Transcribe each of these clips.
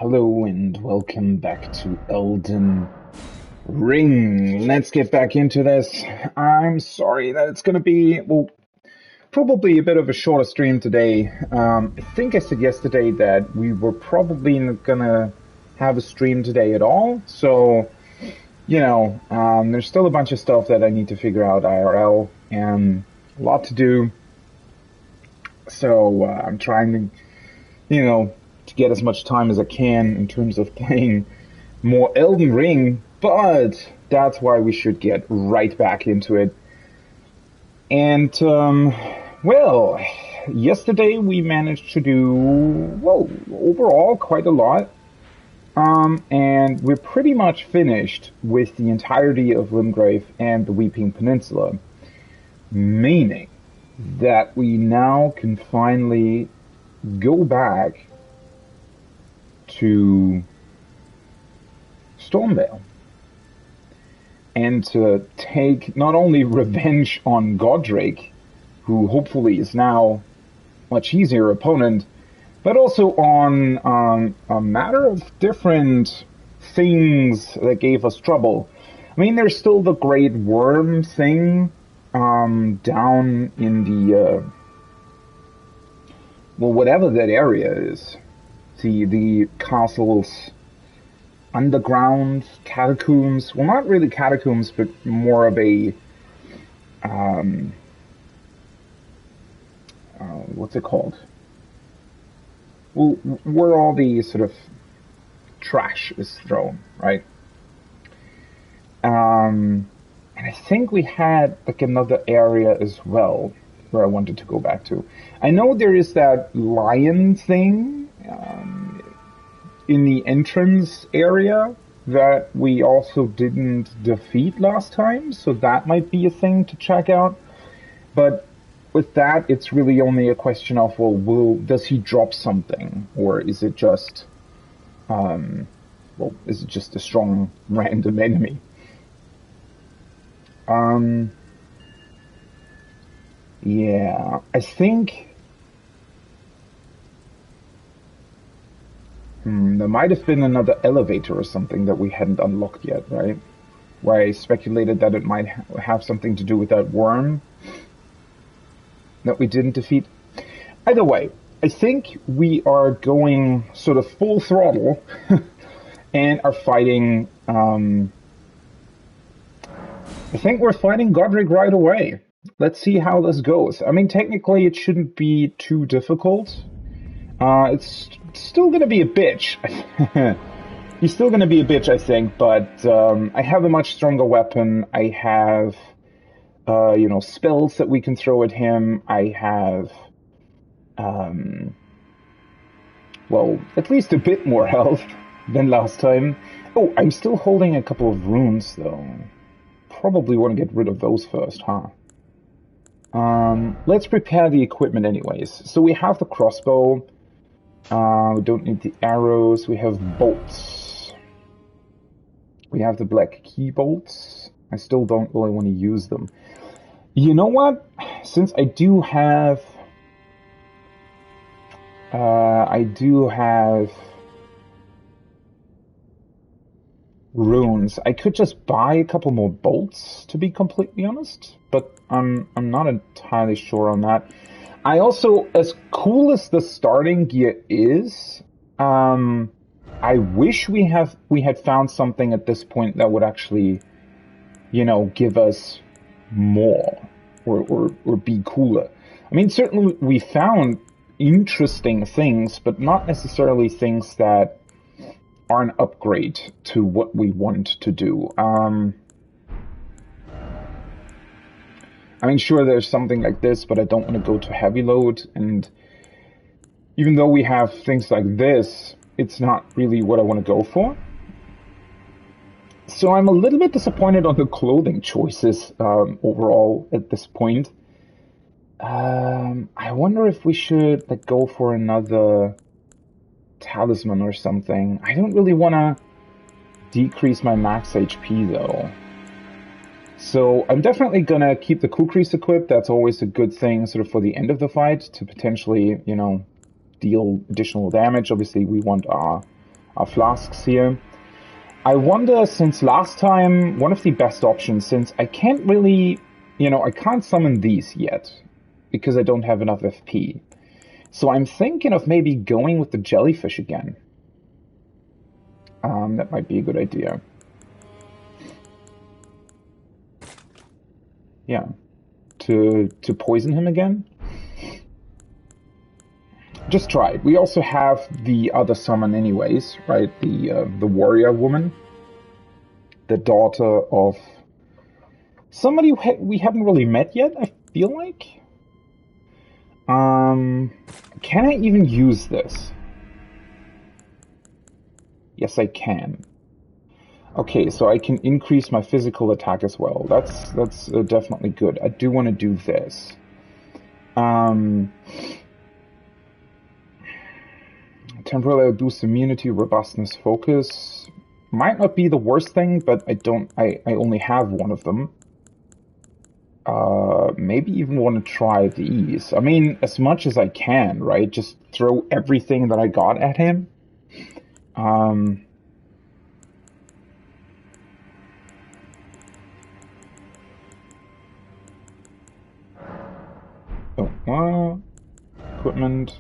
Hello and welcome back to Elden Ring. Let's get back into this. I'm sorry that it's going to be, well, probably a bit of a shorter stream today. I think I said yesterday that we were probably not going to have a stream today at all. So, there's still a bunch of stuff that I need to figure out IRL and a lot to do. So I'm trying to get as much time as I can in terms of playing more Elden Ring, but that's why we should get right back into it. And, well, yesterday we managed to do, well, overall quite a lot. And we're pretty much finished with the entirety of Limgrave and the Weeping Peninsula, meaning that we now can finally go back to Stormvale and to take not only revenge on Godric, who hopefully is now a much easier opponent, but also on a matter of different things that gave us trouble. I mean, there's still the Great Worm thing down in the well, whatever that area is. The castle's underground catacombs. Well, not really catacombs, but more of a what's it called? Well, where all the sort of trash is thrown, right? And I think we had like another area as well where I wanted to go back to. I know there is that lion thing in the entrance area that we also didn't defeat last time, so that might be a thing to check out. But with that, it's really only a question of, well, does he drop something, or is it just, is it just a strong random enemy? Yeah, I think there might have been another elevator or something that we hadn't unlocked yet, right? Where I speculated that it might have something to do with that worm that we didn't defeat. Either way, I think we are going sort of full throttle and are fighting, I think we're fighting Godric right away. Let's see how this goes. I mean, technically it shouldn't be too difficult. It's still gonna be a bitch. He's still gonna be a bitch, I think, but I have a much stronger weapon. I have, spells that we can throw at him. I have, at least a bit more health than last time. Oh, I'm still holding a couple of runes, though. Probably want to get rid of those first, huh? Let's prepare the equipment anyways. So we have the crossbow. We don't need the arrows. We have bolts. We have the black key bolts. I still don't really want to use them. You know what? Since I do have runes, I could just buy a couple more bolts, to be completely honest, but I'm not entirely sure on that. I also, as cool as the starting gear is, I wish we had found something at this point that would actually, give us more or be cooler. I mean, certainly we found interesting things, but not necessarily things that are an upgrade to what we want to do. I mean, sure, there's something like this, but I don't want to go to heavy load, and even though we have things like this, it's not really what I want to go for. So I'm a little bit disappointed on the clothing choices overall at this point. I wonder if we should go for another talisman or something. I don't really want to decrease my max HP though. So I'm definitely gonna keep the Kukris equipped. That's always a good thing sort of for the end of the fight to potentially, deal additional damage. Obviously we want our our flasks here. I wonder, since last time, one of the best options, since I can't really, I can't summon these yet, because I don't have enough FP. So I'm thinking of maybe going with the jellyfish again. That might be a good idea. Yeah. To poison him again? Just try it. We also have the other summon anyways, right? The warrior woman. The daughter of somebody we haven't really met yet, I feel like. Can I even use this? Yes, I can. Okay, so I can increase my physical attack as well. That's definitely good. I do want to do this. Temporarily boost immunity, robustness, focus. Might not be the worst thing, but I only have one of them. Maybe even want to try these. I mean, as much as I can, right? Just throw everything that I got at him. Equipment.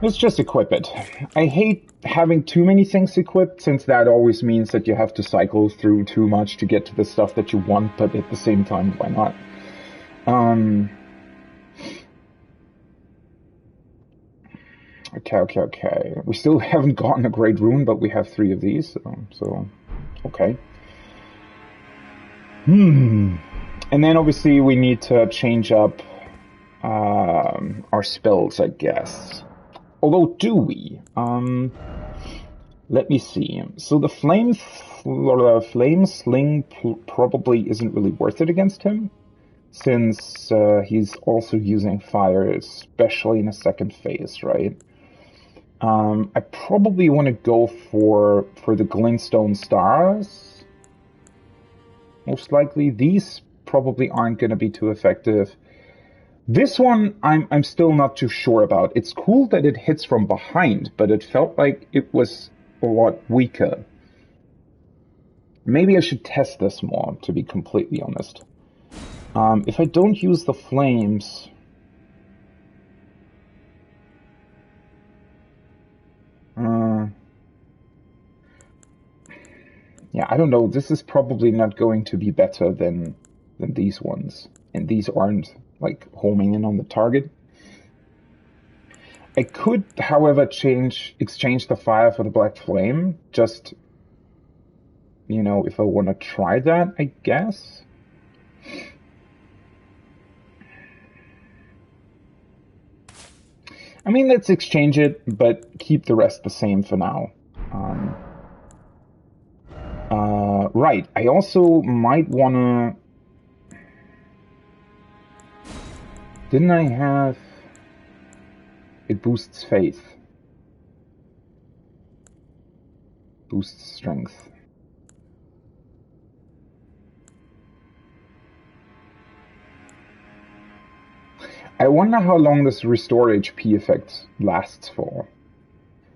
Let's just equip it. I hate having too many things equipped, since that always means that you have to cycle through too much to get to the stuff that you want, but at the same time, why not? Okay. We still haven't gotten a great rune, but we have 3 of these, so okay. And then obviously we need to change up our spells, I guess. Although, do we? Let me see. So the flame sling probably isn't really worth it against him, since he's also using fire, especially in a second phase, right? I probably want to go for the glintstone stars. Most likely, these probably aren't going to be too effective. This one, I'm still not too sure about. It's cool that it hits from behind, but it felt like it was a lot weaker. Maybe I should test this more, to be completely honest. If I don't use the flames... yeah, I don't know. This is probably not going to be better than these ones. And these aren't, like, homing in on the target. I could, however, exchange the fire for the black flame. Just, if I want to try that, I guess. I mean, let's exchange it, but keep the rest the same for now. Right, I also might want to... Didn't I have... It boosts faith. Boosts strength. I wonder how long this restore HP effect lasts for.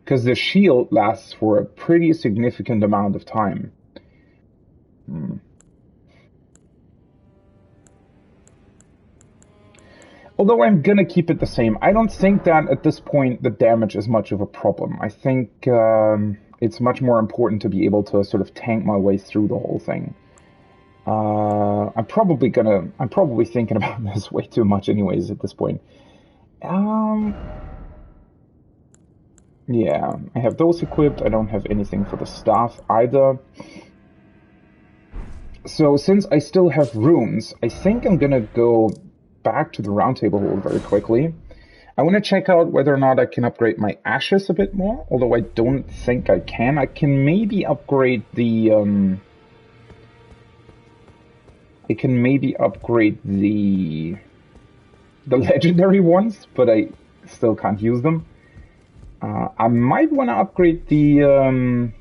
Because the shield lasts for a pretty significant amount of time. Although I'm gonna keep it the same. I don't think that at this point the damage is much of a problem. I think it's much more important to be able to sort of tank my way through the whole thing. I'm probably thinking about this way too much anyways at this point. Yeah, I have those equipped. I don't have anything for the staff either. So since I still have runes, I think I'm gonna go back to the roundtable hole very quickly. I want to check out whether or not I can upgrade my ashes a bit more, although I don't think I can. I can maybe upgrade the legendary ones, but I still can't use them. I might want to upgrade the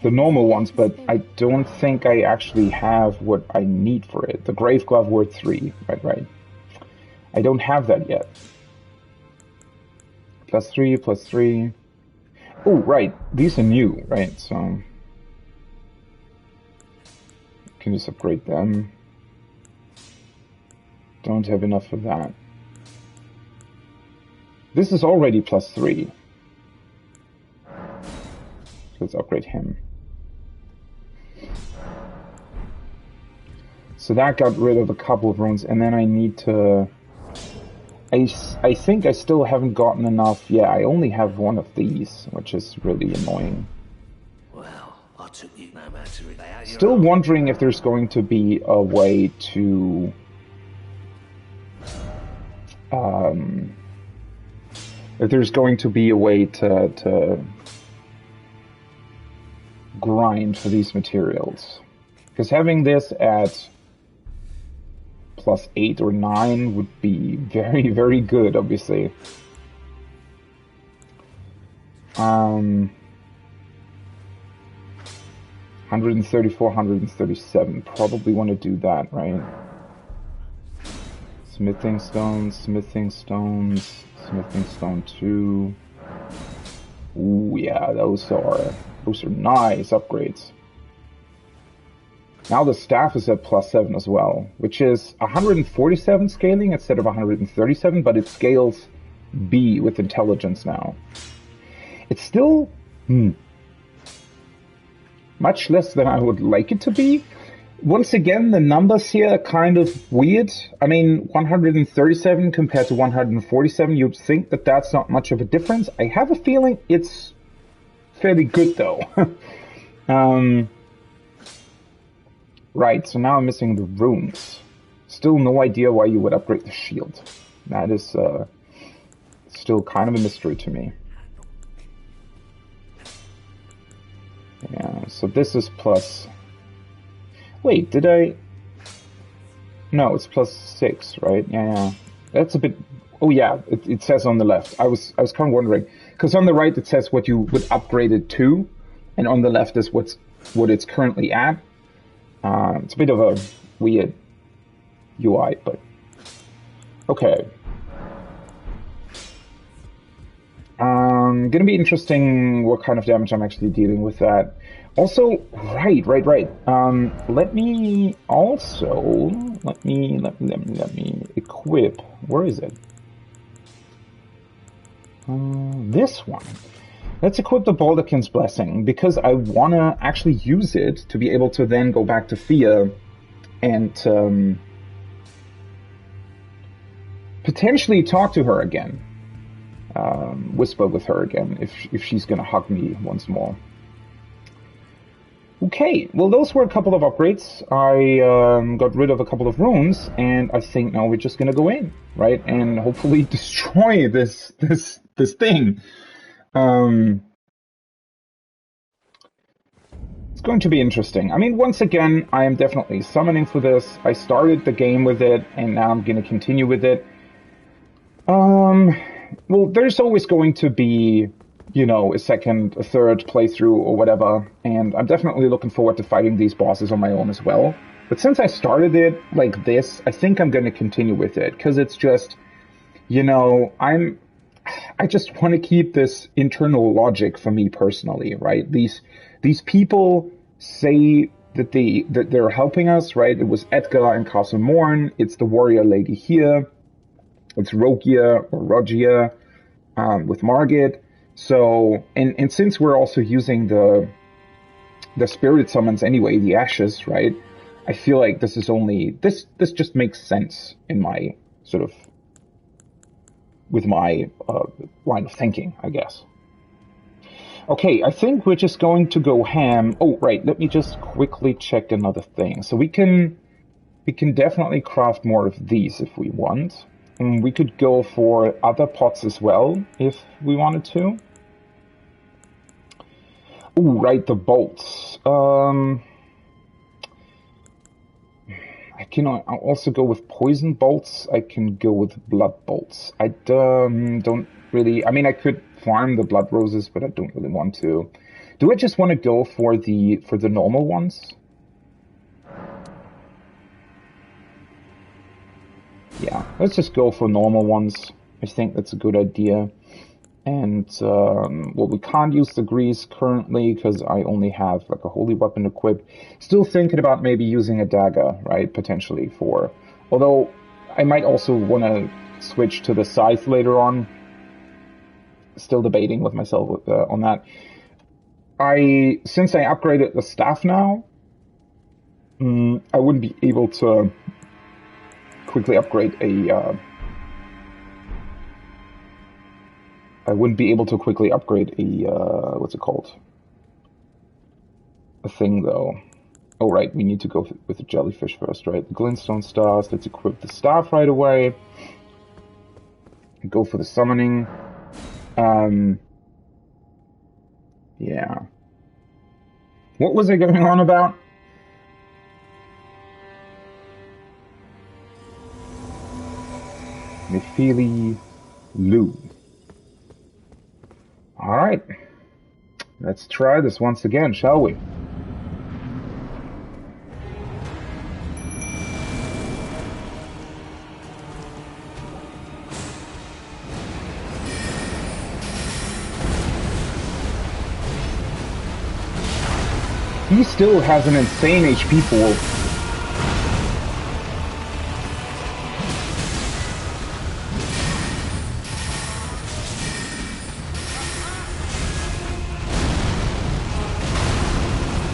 normal ones, but I don't think I actually have what I need for it. The Grave Glove Word 3, right. I don't have that yet. +3, +3. Oh, right. These are new, right? So can just upgrade them. Don't have enough for that. This is already +3. Let's upgrade him. So that got rid of a couple of runes, and then I need to... I think I still haven't gotten enough. Yeah, I only have one of these, which is really annoying. Well, I took you no matter it. Still wondering if there's going to be a way to... if there's going to be a way to grind for these materials. Because having this at +8 or 9 would be very, very good, obviously. 134, 137. Probably want to do that, right? Smithing stones, smithing stones, smithing stone 2. Ooh, yeah, those are nice upgrades. Now the staff is at +7 as well, which is 147 scaling instead of 137, but it scales B with intelligence now. It's still much less than I would like it to be. Once again, the numbers here are kind of weird. I mean, 137 compared to 147, you'd think that that's not much of a difference. I have a feeling it's fairly good, though. Right, so now I'm missing the runes. Still no idea why you would upgrade the shield. That is still kind of a mystery to me. Yeah, so this is plus... Wait, did I... No, it's +6, right? Yeah. That's a bit... Oh yeah, it says on the left. I was kind of wondering. Because on the right it says what you would upgrade it to, and on the left is what it's currently at. It's a bit of a weird UI, but... Okay. Gonna be interesting what kind of damage I'm actually dealing with that. Also, right. Let me equip. Where is it? This one. Let's equip the Baldachin's Blessing, because I want to actually use it to be able to then go back to Thea and potentially talk to her again. Whisper with her again, if she's going to hug me once more. Okay, well those were a couple of upgrades. I got rid of a couple of runes, and I think now we're just going to go in, right? And hopefully destroy this thing. It's going to be interesting. I mean, once again, I am definitely summoning for this. I started the game with it, and now I'm going to continue with it. Well, there's always going to be, you know, a second, a third playthrough or whatever, and I'm definitely looking forward to fighting these bosses on my own as well. But since I started it like this, I think I'm going to continue with it, because it's just, you know, I just want to keep this internal logic for me personally, right? These people say that they're helping us, right? It was Edgar and Castle Morn, it's the warrior lady here, it's Rogia or Rogia with Margit. So, and since we're also using the spirit summons anyway, the ashes, right? I feel like this is only this just makes sense in my sort of with my line of thinking, I guess. Okay, I think we're just going to go ham. Oh, right. Let me just quickly check another thing. So we can definitely craft more of these if we want. And we could go for other pots as well if we wanted to. Oh, right, the bolts. I can also go with poison bolts. I can go with blood bolts. I don't really... I mean, I could farm the blood roses, but I don't really want to. Do I just want to go for the normal ones? Yeah, let's just go for normal ones. I think that's a good idea. And, well, we can't use the grease currently because I only have like a holy weapon equipped. Still thinking about maybe using a dagger, right? Potentially for. Although I might also want to switch to the scythe later on. Still debating with myself on that. Since I upgraded the staff now, I wouldn't be able to quickly upgrade I wouldn't be able to quickly upgrade what's it called? A thing, though. Oh, right, we need to go with the jellyfish first, right? The glintstone stars, let's equip the staff right away. Go for the summoning. Yeah. What was I going on about? Nephili Lu. Alright. Let's try this once again, shall we? He still has an insane HP pool.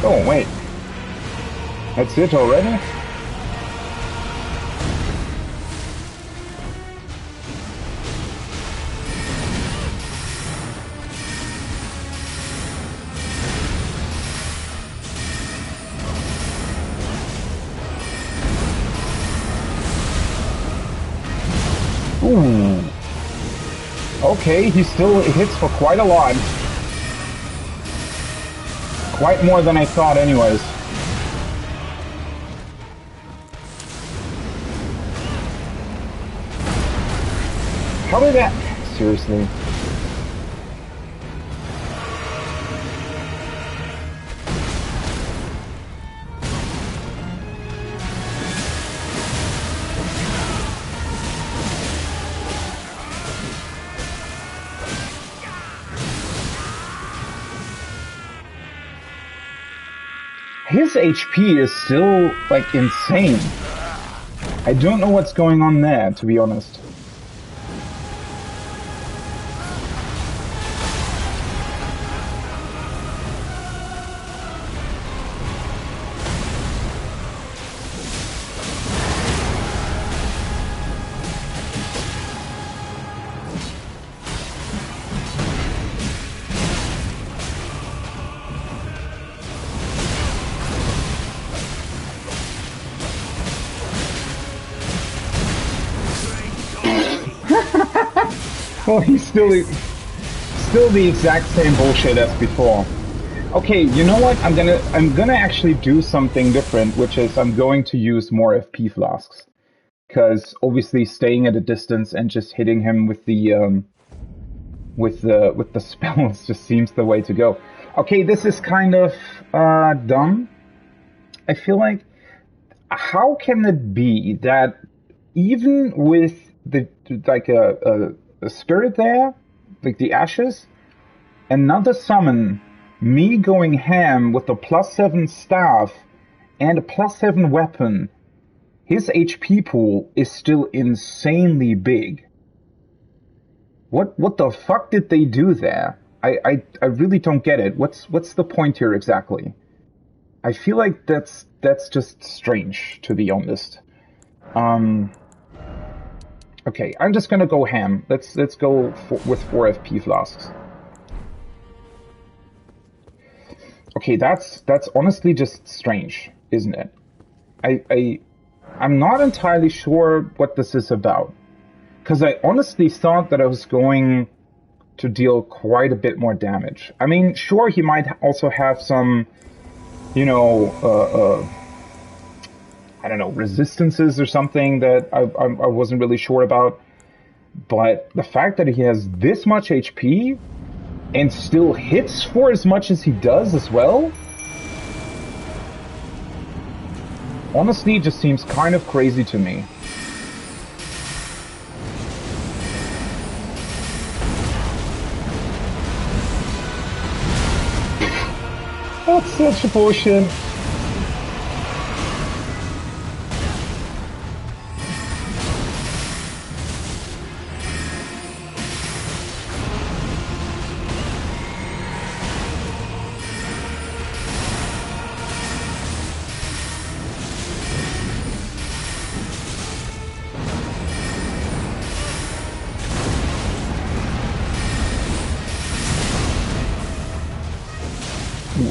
Oh, wait. That's it already? Ooh. Okay, he still hits for quite a lot. Quite more than I thought anyways. How did that... Seriously. His HP is still, like, insane. I don't know what's going on there, to be honest. Well, he's still the exact same bullshit as before. Okay, you know what? I'm gonna actually do something different, which is I'm going to use more FP flasks, because obviously staying at a distance and just hitting him with the spells just seems the way to go. Okay, this is kind of dumb. I feel like, how can it be that even with the a spirit there, like the ashes, another summon, me going ham with a +7 staff and a +7 weapon, his HP pool is still insanely big. What the fuck did they do there? I really don't get it. What's the point here exactly? I feel like that's just strange, to be honest. Okay, I'm just gonna go ham. Let's go with 4 FP flasks. Okay, that's honestly just strange, isn't it? I'm not entirely sure what this is about, because I honestly thought that I was going to deal quite a bit more damage. I mean, sure, he might also have some, you know, I don't know, resistances or something that I wasn't really sure about. But the fact that he has this much HP and still hits for as much as he does as well, honestly, just seems kind of crazy to me. That's such bullshit.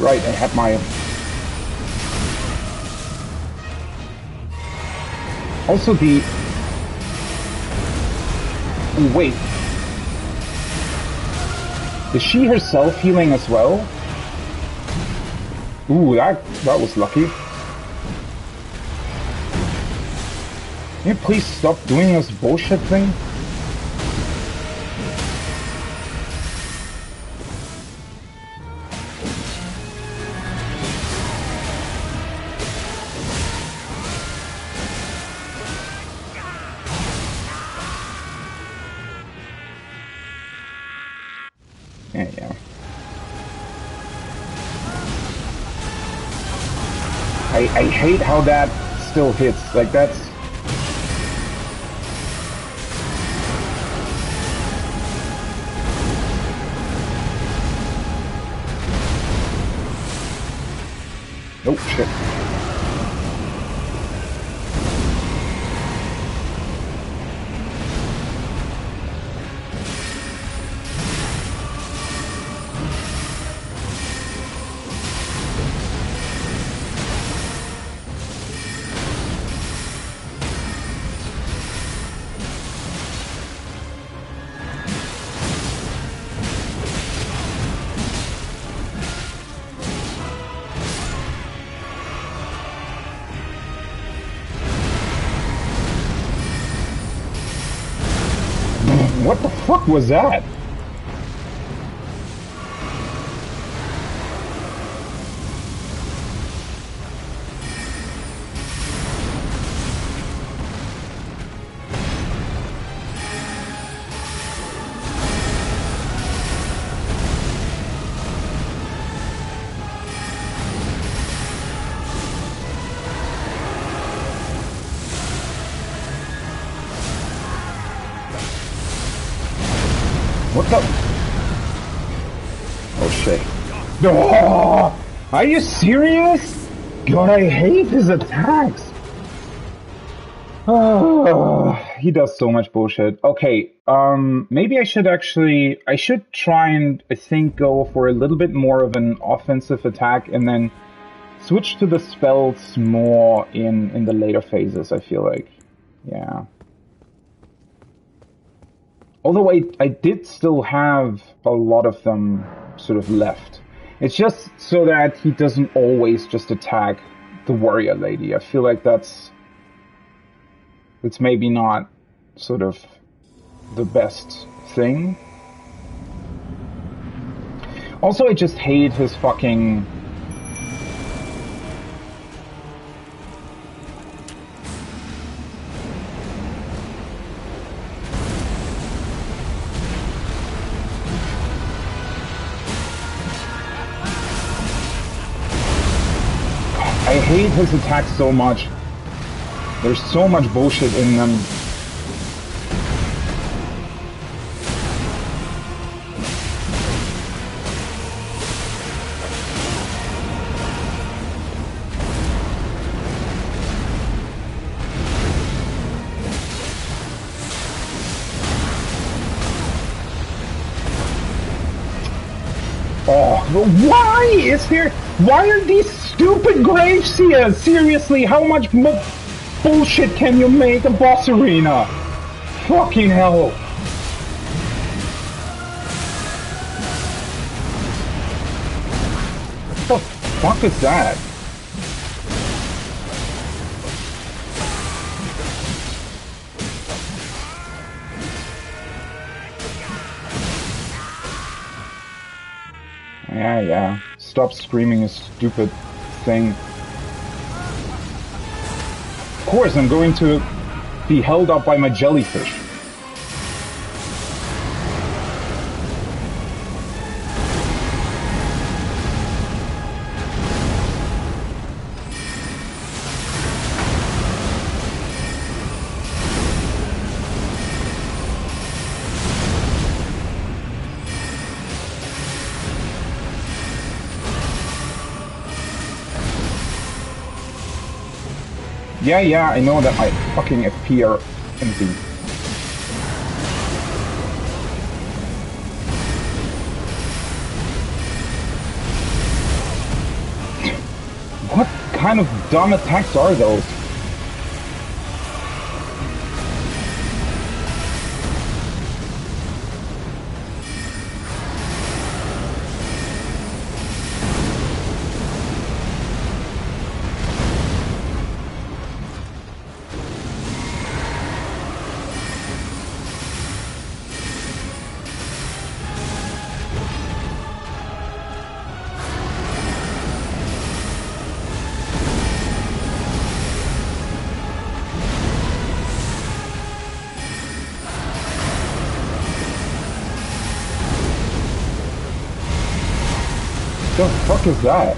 Right, I had my... Also the... Wait. Is she herself healing as well? Ooh, that was lucky. Can you please stop doing this bullshit thing? Yeah. I hate how that still hits. Like, that's... Oh, shit. What the fuck was that? What the? Oh shit. Oh, are you serious? God, I hate his attacks. Oh, he does so much bullshit. Okay, maybe I should try and, I think, go for a little bit more of an offensive attack and then switch to the spells more in the later phases, I feel like. Yeah. Although I did still have a lot of them sort of left. It's just so that he doesn't always just attack the warrior lady. I feel like that's maybe not sort of the best thing. Also, I just hate his fucking... I hate his attacks so much. There's so much bullshit in them. Oh, why are these stupid graves here? Seriously, how much bullshit can you make a boss arena? Fucking hell. What the fuck is that? Yeah. Stop screaming, you stupid thing. Of course, I'm going to be held up by my jellyfish. Yeah, I know that my fucking FP are empty. What kind of dumb attacks are those? The fuck is that?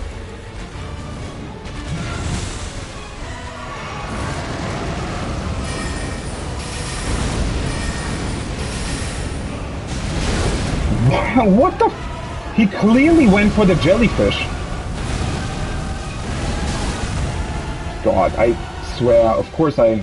What the? He clearly went for the jellyfish. God, I swear, of course I...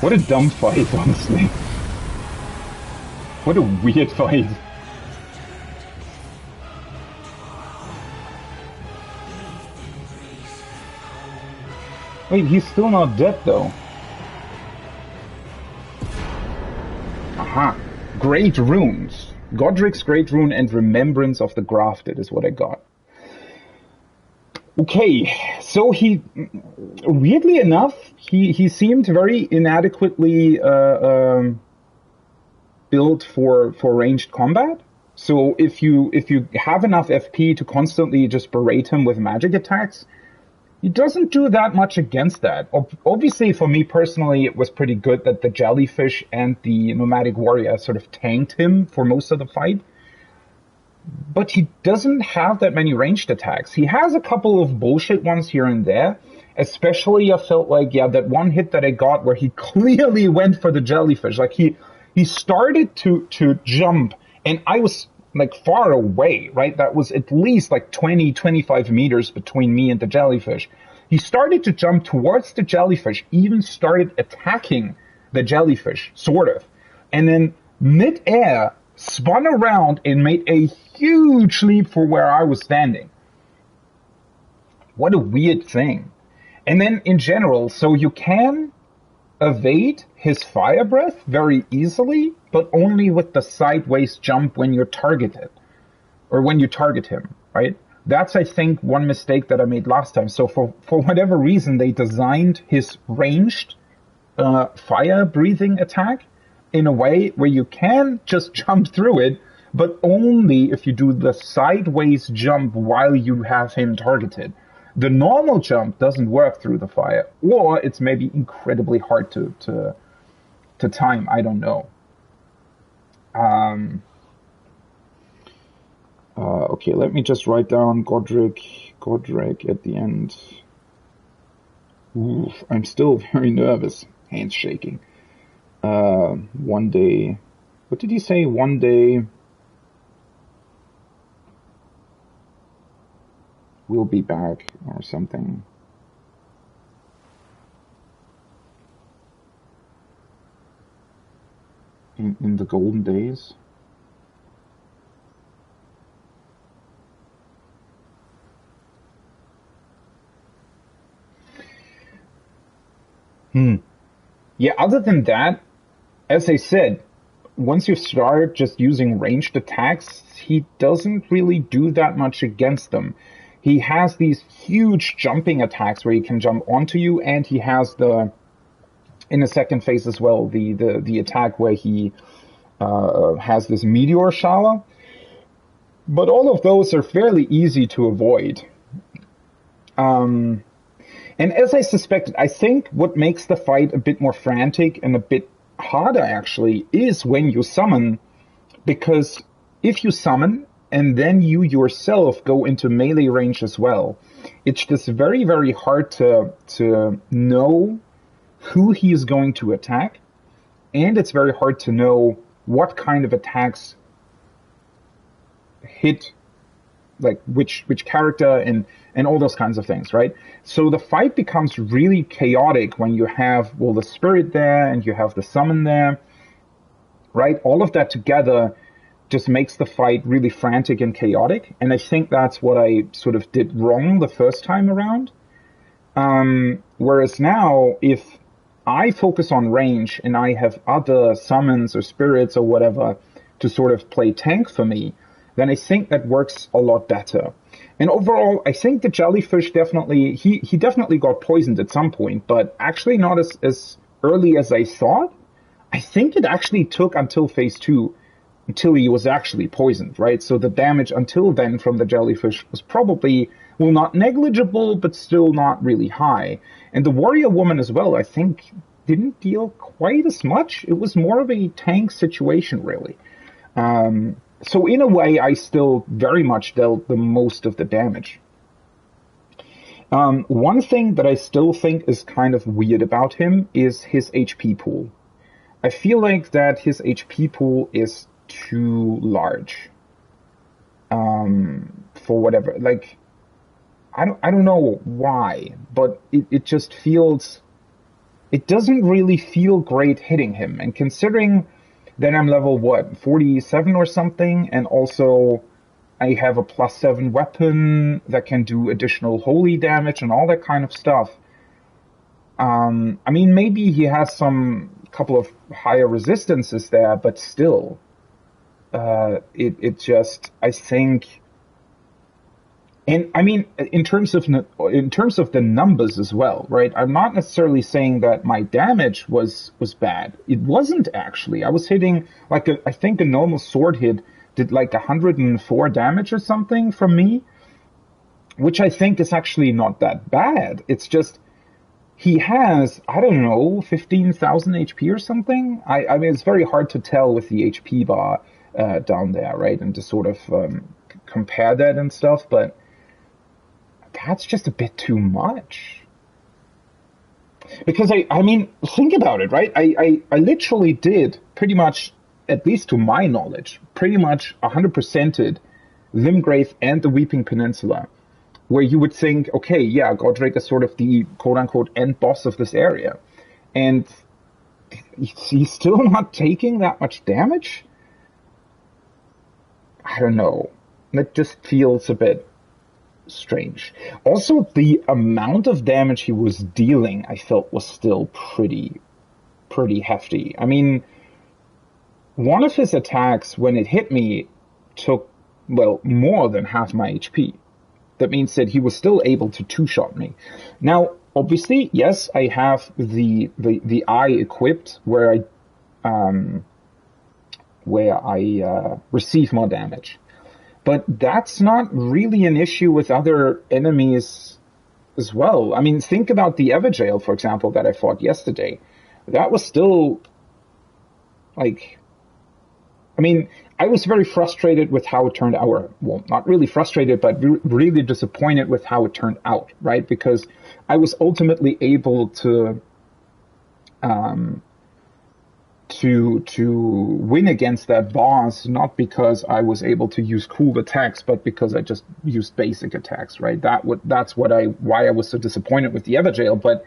What a dumb fight, honestly. What a weird fight. Wait, he's still not dead, though. Aha. Great runes. Godric's Great Rune and Remembrance of the Grafted is what I got. Okay, so he, weirdly enough, he seemed very inadequately built for ranged combat. So if you have enough FP to constantly just berate him with magic attacks, he doesn't do that much against that. Obviously, for me personally, it was pretty good that the jellyfish and the nomadic warrior sort of tanked him for most of the fight. But he doesn't have that many ranged attacks. He has a couple of bullshit ones here and there. Especially, I felt like, yeah, that one hit that I got where he clearly went for the jellyfish. Like, he started to jump, and I was, like, far away, right? That was at least, like, 20, 25 meters between me and the jellyfish. He started to jump towards the jellyfish, even started attacking the jellyfish, sort of. And then, mid-air, spun around and made a huge leap for where I was standing. What a weird thing. And then in general, so you can evade his fire breath very easily, but only with the sideways jump when you're targeted. Or when you target him, right? That's, I think, one mistake that I made last time. So for whatever reason, they designed his ranged fire breathing attack in a way where you can just jump through it, but only if you do the sideways jump while you have him targeted. The normal jump doesn't work through the fire, or it's maybe incredibly hard to time. I don't know. Okay, let me just write down Godric at the end. Oof, I'm still very nervous. Hands shaking. One day, what did he say? One day we'll be back or something. In the golden days. Yeah, other than that, as I said, once you start just using ranged attacks, he doesn't really do that much against them. He has these huge jumping attacks where he can jump onto you, and he has in the second phase as well, the attack where he has this meteor shower. But all of those are fairly easy to avoid. And as I suspected, I think what makes the fight a bit more frantic and a bit harder, actually, is when you summon. Because if you summon, and then you yourself go into melee range as well. It's just very, very hard to know who he is going to attack, and it's very hard to know what kind of attacks hit, like which character and all those kinds of things, right? So the fight becomes really chaotic when you have, well, the spirit there and you have the summon there, right? All of that together just makes the fight really frantic and chaotic, and I think that's what I sort of did wrong the first time around. Whereas now, if I focus on range and I have other summons or spirits or whatever to sort of play tank for me, then I think that works a lot better. And overall, I think the jellyfish definitely, he definitely got poisoned at some point, but actually not as early as I thought. I think it actually took until phase 2 until he was actually poisoned, right? So the damage until then from the jellyfish was probably, well, not negligible, but still not really high. And the warrior woman as well, I think, didn't deal quite as much. It was more of a tank situation, really. So in a way, I still very much dealt the most of the damage. One thing that I still think is kind of weird about him is his HP pool. I feel like that his HP pool is too large. For whatever, like, I don't know why, but it just feels, it doesn't really feel great hitting him. And considering that I'm level, 47 or something, and also I have a +7 weapon that can do additional holy damage and all that kind of stuff. I mean, maybe he has some couple of higher resistances there, but still, it just, I think, and I mean, in terms of the numbers as well, right? I'm not necessarily saying that my damage was bad. It wasn't actually. I was hitting like I think a normal sword hit did like 104 damage or something from me, which I think is actually not that bad. It's just he has, I don't know, 15,000 HP or something. I mean, it's very hard to tell with the HP bar down there, right? And to sort of compare that and stuff, but that's just a bit too much. Because I mean, think about it, right? I literally did pretty much, at least to my knowledge, pretty much 100%ed Limgrave and the Weeping Peninsula, where you would think, okay, yeah, Godric is sort of the quote-unquote end boss of this area. And he's still not taking that much damage? I don't know. It just feels a bit strange. Also, the amount of damage he was dealing, I felt, was still pretty hefty. I mean, one of his attacks, when it hit me, took, well, more than half my HP. That means that he was still able to two-shot me. Now, obviously, yes, I have the eye equipped where I receive more damage. But that's not really an issue with other enemies as well. I mean, think about the Everjail, for example, that I fought yesterday. That was still, like, I mean, I was very frustrated with how it turned out. Or, well, not really frustrated, but really disappointed with how it turned out, right? Because I was ultimately able to win against that boss, not because I was able to use cool attacks, but because I just used basic attacks, right? That's why I was so disappointed with the Everjail. But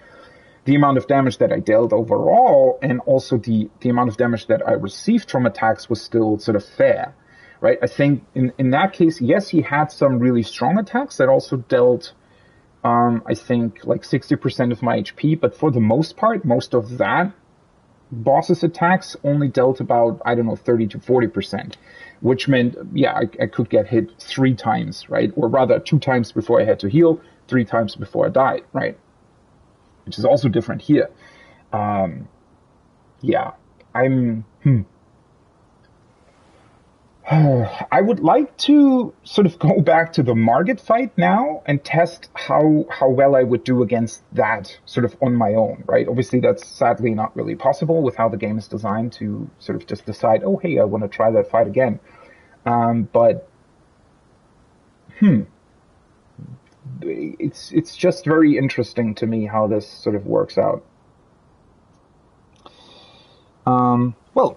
the amount of damage that I dealt overall, and also the amount of damage that I received from attacks, was still sort of fair, right? I think in that case, yes, he had some really strong attacks that also dealt, I think, like 60% of my HP, but for the most part, most of that boss's attacks only dealt about, I don't know, 30 to 40%, which meant, yeah, I could get hit 3 times, right? Or rather, 2 times before I had to heal, 3 times before I died, right? Which is also different here. Yeah, I would like to sort of go back to the Margit fight now and test how well I would do against that sort of on my own, right? Obviously, that's sadly not really possible with how the game is designed to sort of just decide, oh, hey, I want to try that fight again. But It's just very interesting to me how this sort of works out. Well,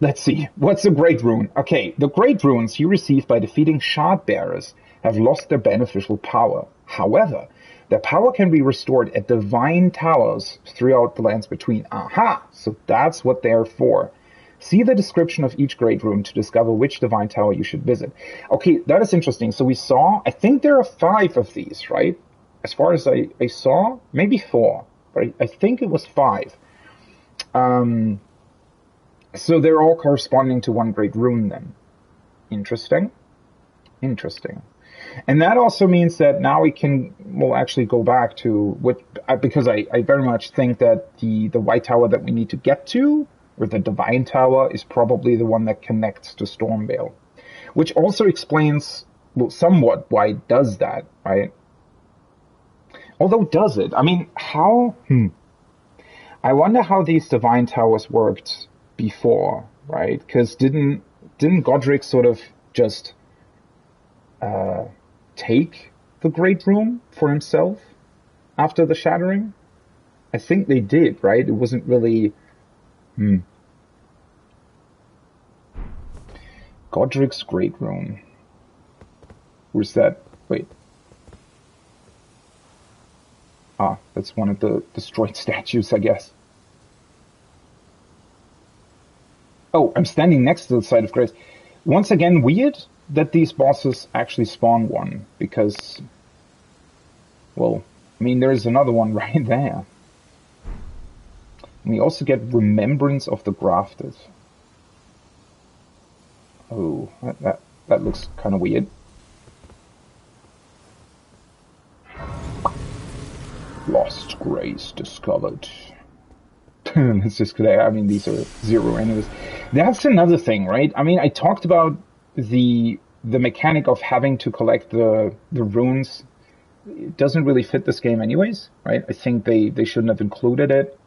let's see. What's a Great Rune? Okay, the Great Runes you receive by defeating Shard Bearers have lost their beneficial power. However, their power can be restored at divine towers throughout the lands between. Aha! So that's what they're for. See the description of each Great Rune to discover which divine tower you should visit. Okay, that is interesting. So we saw, I think there are 5 of these, right? As far as I saw, maybe 4, but I think it was 5. So they're all corresponding to one Great Rune then. Interesting. Interesting. And that also means that now we'll actually go back to what, because I very much think that the White Tower that we need to get to, or the Divine Tower, is probably the one that connects to Stormvale. Which also explains, well, somewhat why it does that, right? Although, does it? I mean, how? I wonder how these Divine Towers worked before, right? Because didn't Godric sort of just take the Great Rune for himself after the Shattering? I think they did, right? It wasn't really... Godric's Great Rune. Where's that? Wait. That's one of the destroyed statues, I guess. Oh, I'm standing next to the Site of Grace. Once again, weird that these bosses actually spawn one, because, well, I mean, there's another one right there. And we also get Remembrance of the Grafted. Oh, that looks kind of weird. Lost Grace discovered. Let's just connect. I mean, these are 0 anyways. That's another thing, right? I mean, I talked about the mechanic of having to collect the runes. It doesn't really fit this game anyways, right? I think they shouldn't have included it.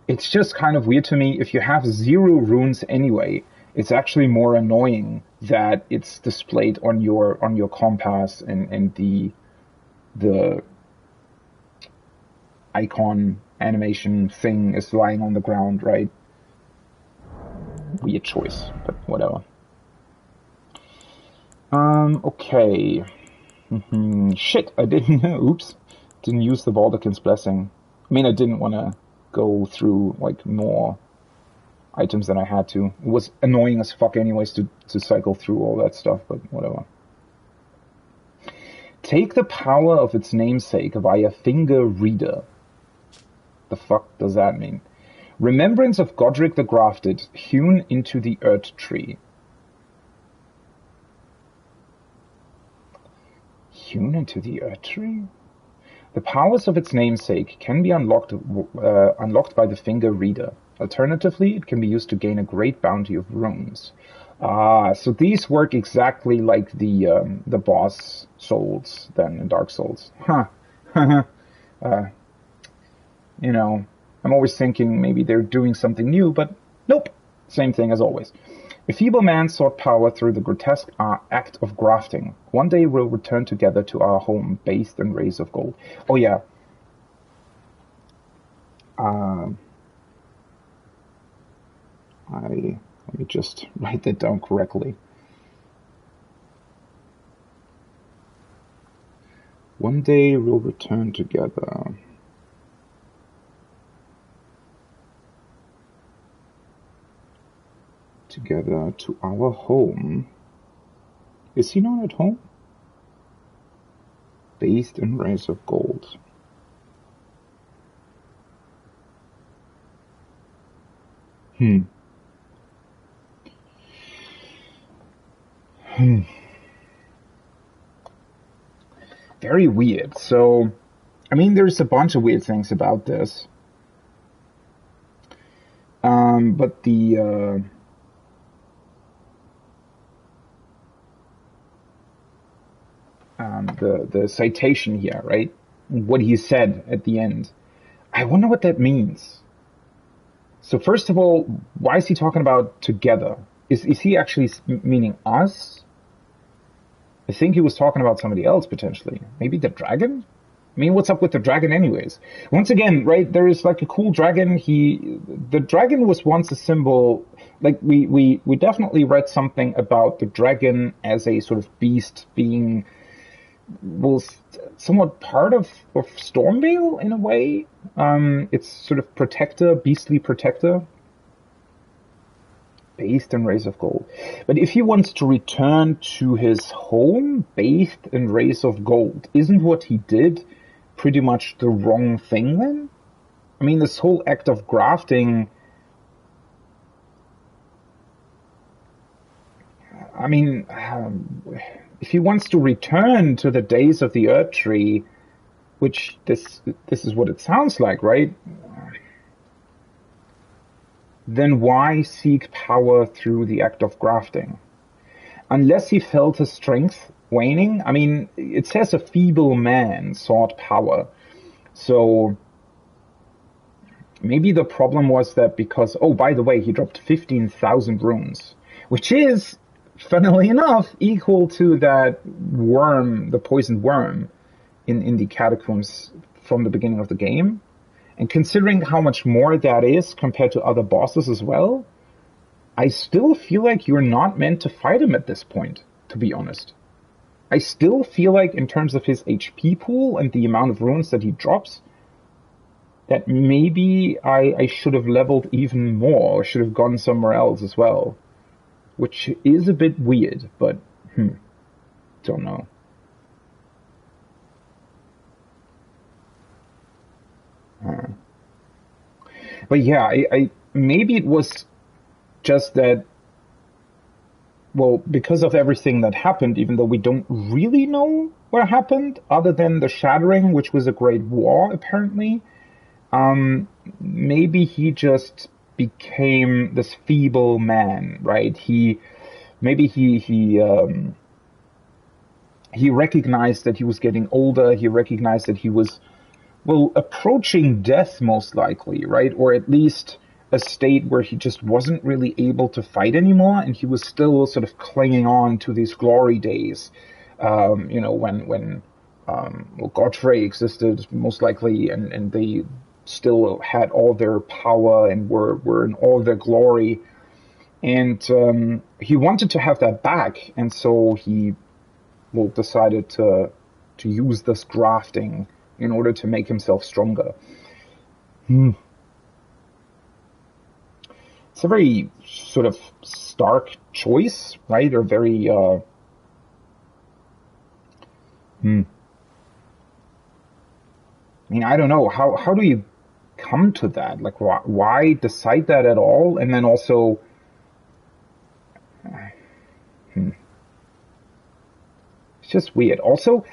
It's just kind of weird to me. If you have 0 runes anyway, it's actually more annoying that it's displayed on your compass and the icon animation thing is lying on the ground, right? Weird choice, but whatever. Okay. Shit, I didn't, oops, didn't use the Baldakin's Blessing. I mean, I didn't want to go through, like, more items than I had to. It was annoying as fuck anyways to cycle through all that stuff, but whatever. Take the power of its namesake via finger reader. The fuck does that mean? Remembrance of Godric the Grafted, hewn into the Earth Tree. Hewn into the Earth Tree? The powers of its namesake can be unlocked by the finger reader. Alternatively, it can be used to gain a great bounty of runes. So these work exactly like the boss souls then in Dark Souls. You know, I'm always thinking maybe they're doing something new, but nope, same thing as always. A feeble man sought power through the grotesque act of grafting. One day we'll return together to our home, bathed in rays of gold. Oh yeah. Let me just write that down correctly. One day we'll return together. Together to our home. Is he not at home? Bathed in rays of gold. Very weird. So, I mean, there's a bunch of weird things about this. But the citation here, right? What he said at the end. I wonder what that means. So first of all, why is he talking about together? Is he actually meaning us? I think he was talking about somebody else potentially. Maybe the dragon? I mean, what's up with the dragon anyways? Once again, right, there is like a cool dragon. The dragon was once a symbol, like we definitely read something about the dragon as a sort of beast being, was somewhat part of Stormvale in a way. It's sort of protector, beastly protector. Bathed in rays of gold. But if he wants to return to his home bathed in rays of gold, isn't what he did pretty much the wrong thing then? I mean, this whole act of grafting, I mean, if he wants to return to the days of the Earth Tree, which this is what it sounds like, right? Then why seek power through the act of grafting? Unless he felt his strength waning. I mean, it says a feeble man sought power. So maybe the problem was that because, oh, by the way, he dropped 15,000 runes, which is, funnily enough, equal to that worm, the poisoned worm in the catacombs from the beginning of the game. And considering how much more that is compared to other bosses as well, I still feel like you're not meant to fight him at this point, to be honest. I still feel like in terms of his HP pool and the amount of runes that he drops, that maybe I should have leveled even more, or should have gone somewhere else as well. Which is a bit weird, but, don't know. But yeah, I maybe it was just that, well, because of everything that happened, even though we don't really know what happened, other than the Shattering, which was a great war, apparently, maybe he just became this feeble man, right? He recognized that he was getting older, he recognized that he was, well, approaching death most likely, right? Or at least a state where he just wasn't really able to fight anymore, and he was still sort of clinging on to these glory days, when Godfrey existed most likely, and they still had all their power and were in all their glory. And he wanted to have that back, and so he decided to use this grafting in order to make himself stronger. It's a very sort of stark choice, right? Or very I mean, I don't know. How do you come to that? Like, why decide that at all? And then also, it's just weird. Also,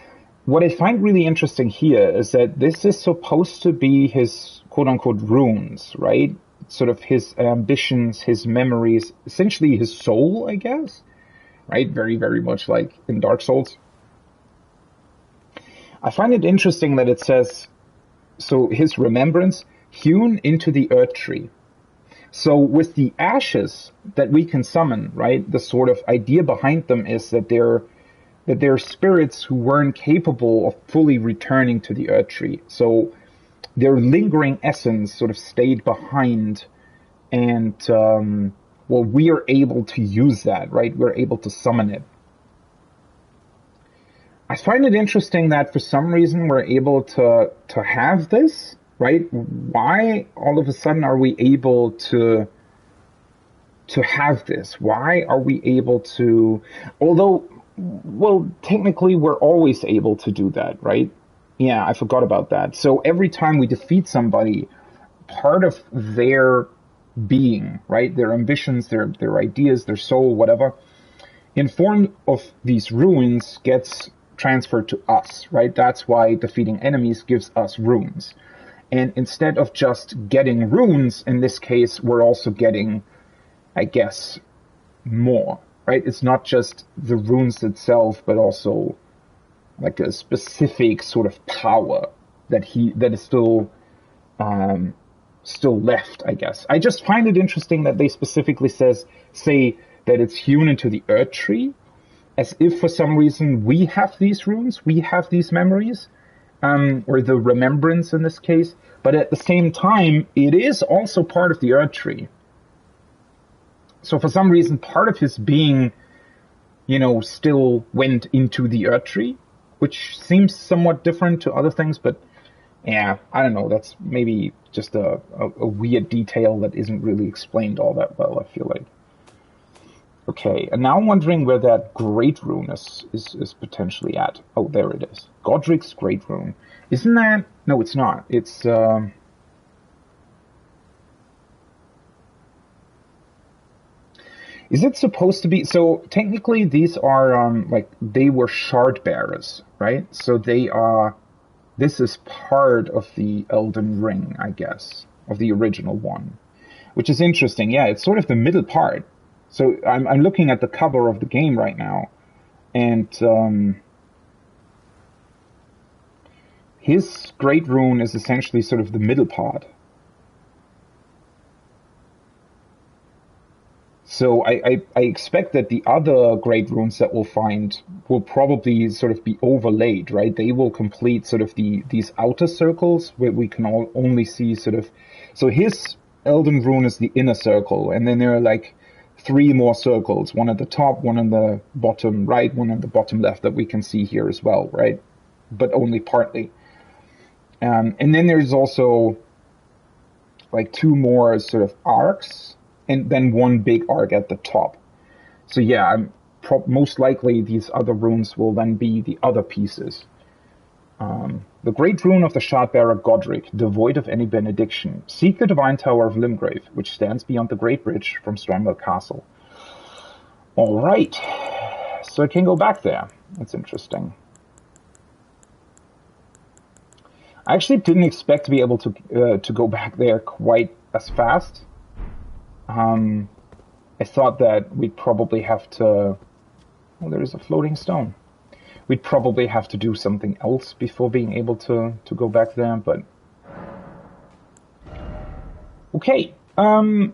what I find really interesting here is that this is supposed to be his quote-unquote runes, right? Sort of his ambitions, his memories, essentially his soul, I guess, right? Very, very much like in Dark Souls. I find it interesting that it says, so his remembrance hewn into the Earth Tree. So with the ashes that we can summon, right, the sort of idea behind them is that they're spirits who weren't capable of fully returning to the Earth Tree. So their lingering essence sort of stayed behind, and we are able to use that, right? We're able to summon it. I find it interesting that for some reason we're able to have this, right? Why all of a sudden are we able to have this? Why are we able to, although, well, technically we're always able to do that, right? Yeah, I forgot about that. So every time we defeat somebody, part of their being, right, their ambitions, their ideas, their soul, whatever, in form of these runes gets transferred to us, right? That's why defeating enemies gives us runes. And instead of just getting runes, in this case, we're also getting, I guess, more, right? It's not just the runes itself, but also like a specific sort of power that is still left, I guess. I just find it interesting that they specifically say that it's hewn into the Earth Tree, as if for some reason we have these runes, we have these memories, or the remembrance in this case, but at the same time, it is also part of the Earth Tree. So for some reason, part of his being, still went into the Earth Tree, which seems somewhat different to other things, but yeah, I don't know, that's maybe just a weird detail that isn't really explained all that well, I feel like. Okay, and now I'm wondering where that Great Rune is potentially at. Oh, there it is. Godric's Great Rune. Isn't that... No, it's not. It's... Is it supposed to be... So, technically, these are, they were shard bearers, right? So they are... This is part of the Elden Ring, I guess, of the original one. Which is interesting. Yeah, it's sort of the middle part. So I'm looking at the cover of the game right now, and his Great Rune is essentially sort of the middle part. So I expect that the other Great Runes that we'll find will probably sort of be overlaid, right? They will complete sort of these outer circles where we can only see sort of... So his Elden Rune is the inner circle, and then there are like 3 more circles, one at the top, one on the bottom right, one on the bottom left that we can see here as well, right? But only partly. And then there's also like 2 more sort of arcs, and then 1 big arc at the top. So yeah, most likely these other runes will then be the other pieces. The Great Rune of the Shardbearer Godric, devoid of any benediction. Seek the Divine Tower of Limgrave, which stands beyond the Great Bridge from Stormwell Castle. Alright, so I can go back there. That's interesting. I actually didn't expect to be able to go back there quite as fast. I thought that we'd probably have to... Oh, there is a floating stone. We'd probably have to do something else before being able to go back there, but... Okay, I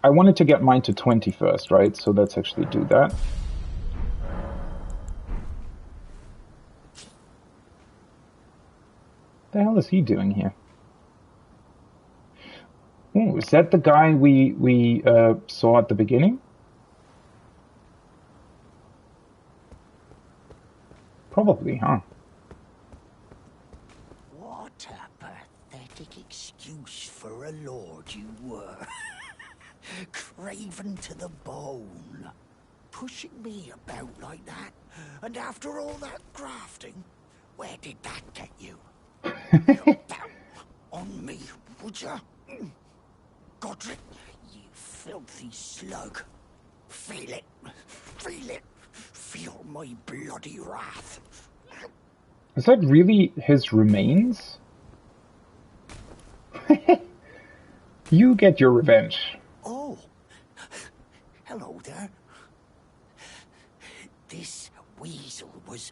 wanted to get mine to 20 first, right? So let's actually do that. The hell is he doing here? Oh, is that the guy we saw at the beginning? Probably, huh? What a pathetic excuse for a lord you were. Craven to the bone. Pushing me about like that. And after all that grafting, where did that get you? Look down on me, would ya? Godric, you filthy slug. Feel it. Feel it. Feel my bloody wrath. Is that really his remains? You get your revenge. Oh, hello there. This weasel was...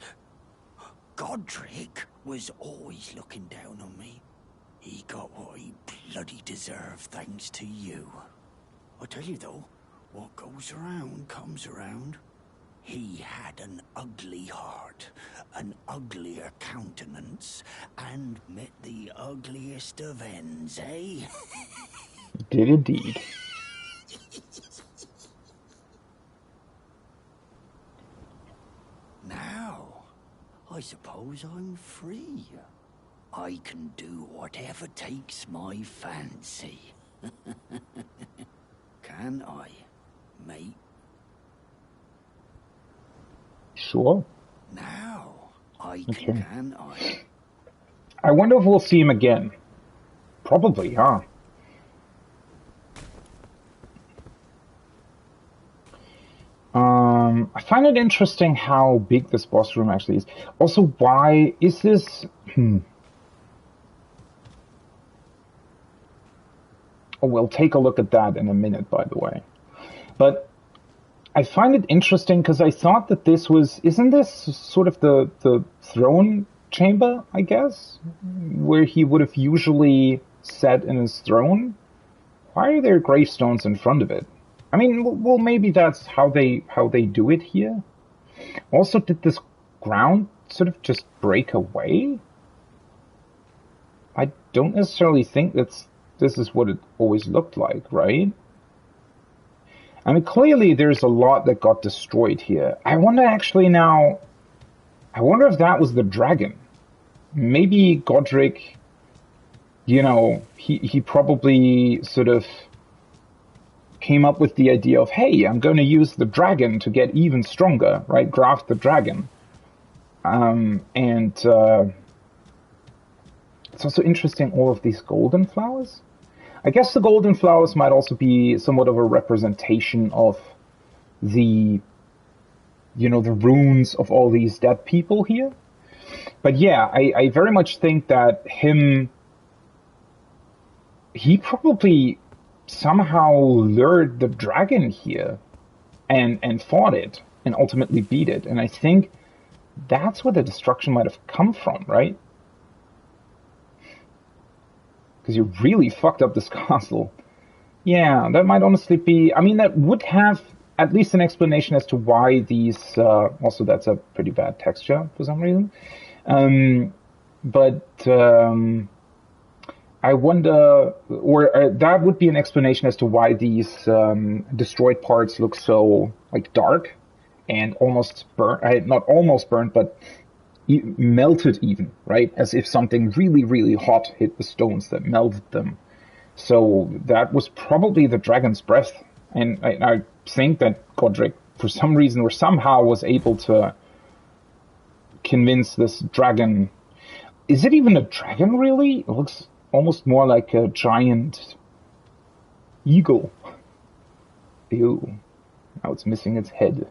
Godric was always looking down on me. He got what he bloody deserved thanks to you. I tell you though, what goes around comes around. He had an ugly heart, an uglier countenance, and met the ugliest of ends, eh? Did indeed. Now, I suppose I'm free. I can do whatever takes my fancy. Can I, mate? Sure. Now, can I? I wonder if we'll see him again. Probably, huh? I find it interesting how big this boss room actually is. Also, why is this... Oh, we'll take a look at that in a minute, by the way. But I find it interesting because I thought that this was... Isn't this sort of the throne chamber, I guess? Where he would have usually sat in his throne? Why are there gravestones in front of it? I mean, well, maybe that's how they do it here. Also, did this ground sort of just break away? I don't necessarily think this is what it always looked like, right? I mean, clearly there's a lot that got destroyed here. I wonder actually now, I wonder if that was the dragon. Maybe Godric, you know, he probably sort of came up with the idea of, hey, I'm going to use the dragon to get even stronger, right? Graft the dragon. It's also interesting, all of these golden flowers. I guess the golden flowers might also be somewhat of a representation of the, you know, the runes of all these dead people here. But yeah, I very much think that he probably somehow lured the dragon here and fought it and ultimately beat it. And I think that's where the destruction might have come from, right? Because you really fucked up this castle. Yeah, that might honestly be... I mean, that would have at least an explanation as to why these... also, that's a pretty bad texture for some reason. I wonder... Or that would be an explanation as to why these destroyed parts look so, like, dark and almost burnt... not almost burnt, but... melted even, right? As if something really, really hot hit the stones that melted them. So that was probably the dragon's breath. And I think that Godric, for some reason or somehow, was able to convince this dragon... Is it even a dragon, really? It looks almost more like a giant eagle. Ew. Now it's missing its head.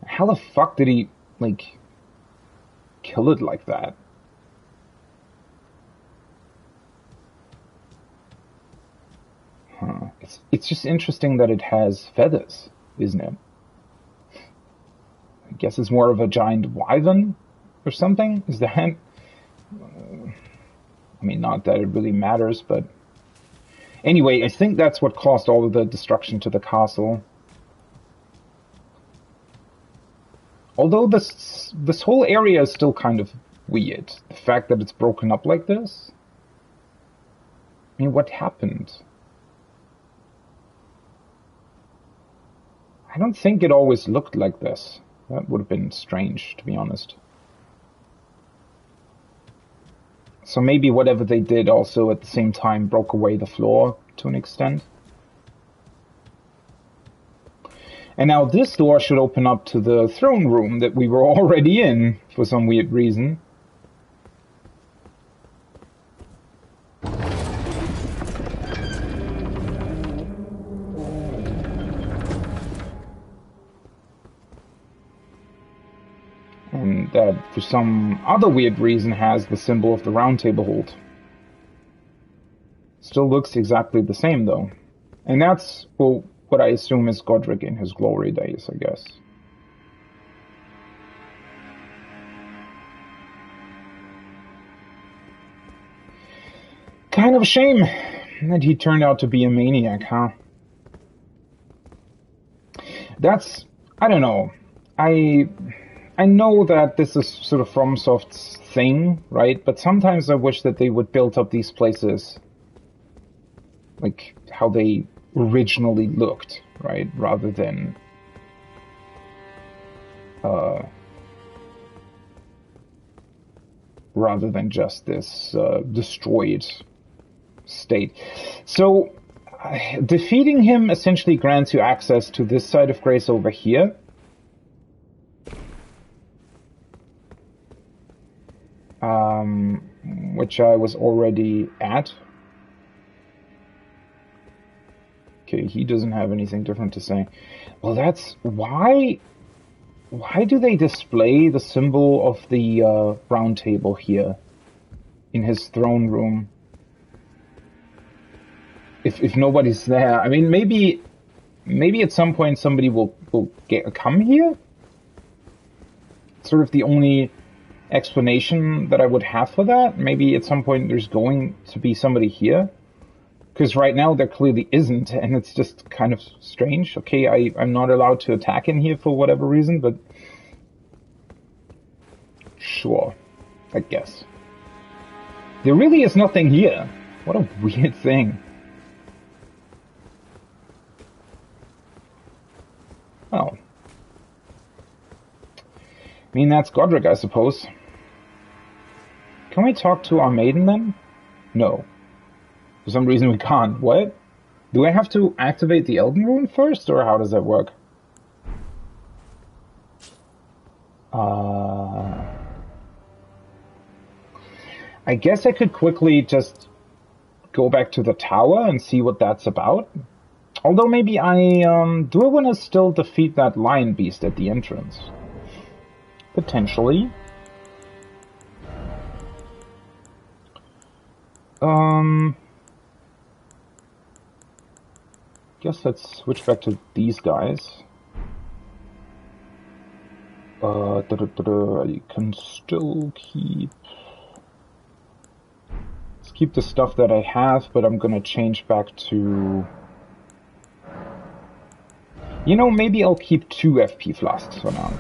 How the fuck did he, like, kill it like that? Huh. It's just interesting that it has feathers, isn't it? I guess it's more of a giant wyvern or something? Is that... I mean, not that it really matters, but... Anyway, I think that's what caused all of the destruction to the castle. Although this whole area is still kind of weird. The fact that it's broken up like this. I mean, what happened? I don't think it always looked like this. That would have been strange, to be honest. So maybe whatever they did also at the same time broke away the floor to an extent. And now this door should open up to the throne room that we were already in for some weird reason. And that, for some other weird reason, has the symbol of the round table hold. Still looks exactly the same, though. And that's, well, what I assume is Godric in his glory days, I guess. Kind of a shame that he turned out to be a maniac, huh? That's... I don't know. I know that this is sort of FromSoft's thing, right? But sometimes I wish that they would build up these places like how they originally looked, right? Rather than just this destroyed state. So defeating him essentially grants you access to this side of Grace over here. Which I was already at. Okay, he doesn't have anything different to say. Well, that's... Why do they display the symbol of the round table here in his throne room? If nobody's there, I mean, maybe at some point somebody will come here. It's sort of the only explanation that I would have for that. Maybe at some point there's going to be somebody here. Because right now there clearly isn't, and it's just kind of strange. Okay, I'm not allowed to attack in here for whatever reason, but sure, I guess. There really is nothing here. What a weird thing. Oh. I mean, that's Godric, I suppose. Can we talk to our maiden then? No. For some reason we can't. What? Do I have to activate the Elden Rune first, or how does that work? I guess I could quickly just go back to the tower and see what that's about. Although maybe do I want to still defeat that lion beast at the entrance? Potentially. Guess let's switch back to these guys. You can still keep... Let's keep the stuff that I have, but I'm gonna change back to... You know, maybe I'll keep 2 FP flasks for now.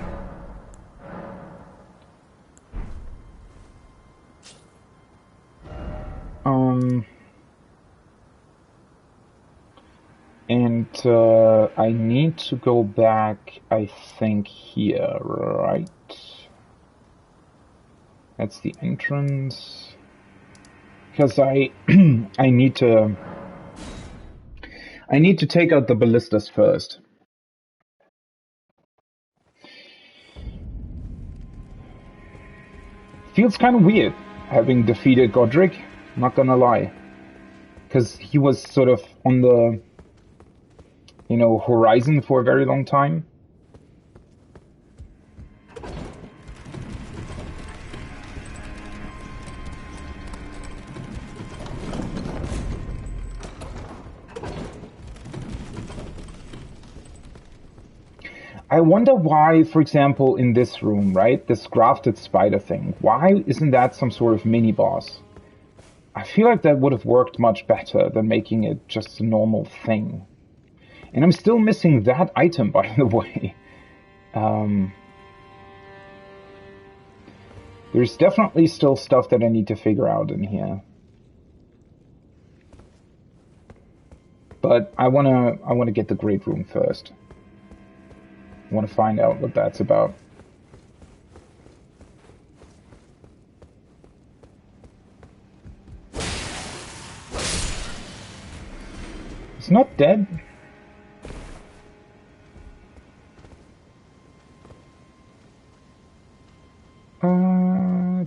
And I need to go back, I think, here, right? That's the entrance. Because I need to take out the ballistas first. Feels kind of weird having defeated Godric, not gonna lie. Because he was sort of on the, you know, horizon for a very long time. I wonder why, for example, in this room, right, this grafted spider thing, why isn't that some sort of mini-boss? I feel like that would have worked much better than making it just a normal thing. And I'm still missing that item, by the way. There's definitely still stuff that I need to figure out in here. But I wanna get the Great Room first. I want to find out what that's about. It's not dead.